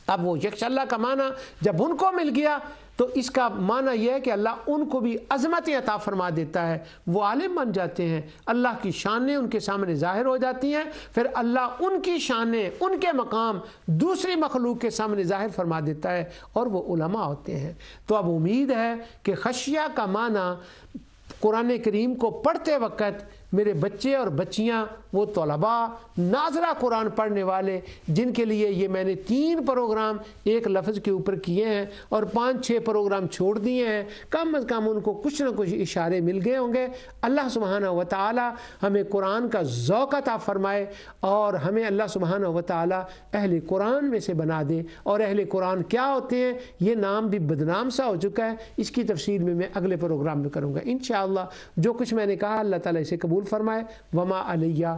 اب وہ یکش اللہ کا معنی جب ان کو مل گیا تو اس کا معنی یہ ہے کہ اللہ ان کو بھی عظمت عطا فرما دیتا ہے، وہ عالم بن جاتے ہیں، اللہ کی شانیں ان کے سامنے ظاہر ہو جاتی ہیں، پھر اللہ ان کی شانیں، ان کے مقام دوسری مخلوق کے سامنے ظاہر فرما دیتا ہے، اور وہ علماء ہوتے ہیں۔ تو اب امید ہے کہ خشیہ کا معنی قرآن کریم کو پڑھتے وقت میرے بچے اور بچیاں، وہ طلباء، ناظرہ قرآن پڑھنے والے، جن کے لیے یہ میں نے 3 پروگرام ایک لفظ کے اوپر کیے ہیں اور 5-6 پروگرام چھوڑ دیے ہیں، کم از کم ان کو کچھ نہ کچھ اشارے مل گئے ہوں گے۔ اللہ سبحانہ و تعالی ہمیں قرآن کا ذوق عطا فرمائے، اور ہمیں اللہ سبحانہ و تعالی اہل قرآن میں سے بنا دے۔ اور اہل قرآن کیا ہوتے ہیں؟ یہ نام بھی بدنام سا ہو چکا ہے، اس کی تفصیل میں اگلے پروگرام میں کروں گا انشاءاللہ۔ جو کچھ میں نے کہا اللہ تعالی اسے قبول فرمائے۔ وما علیہ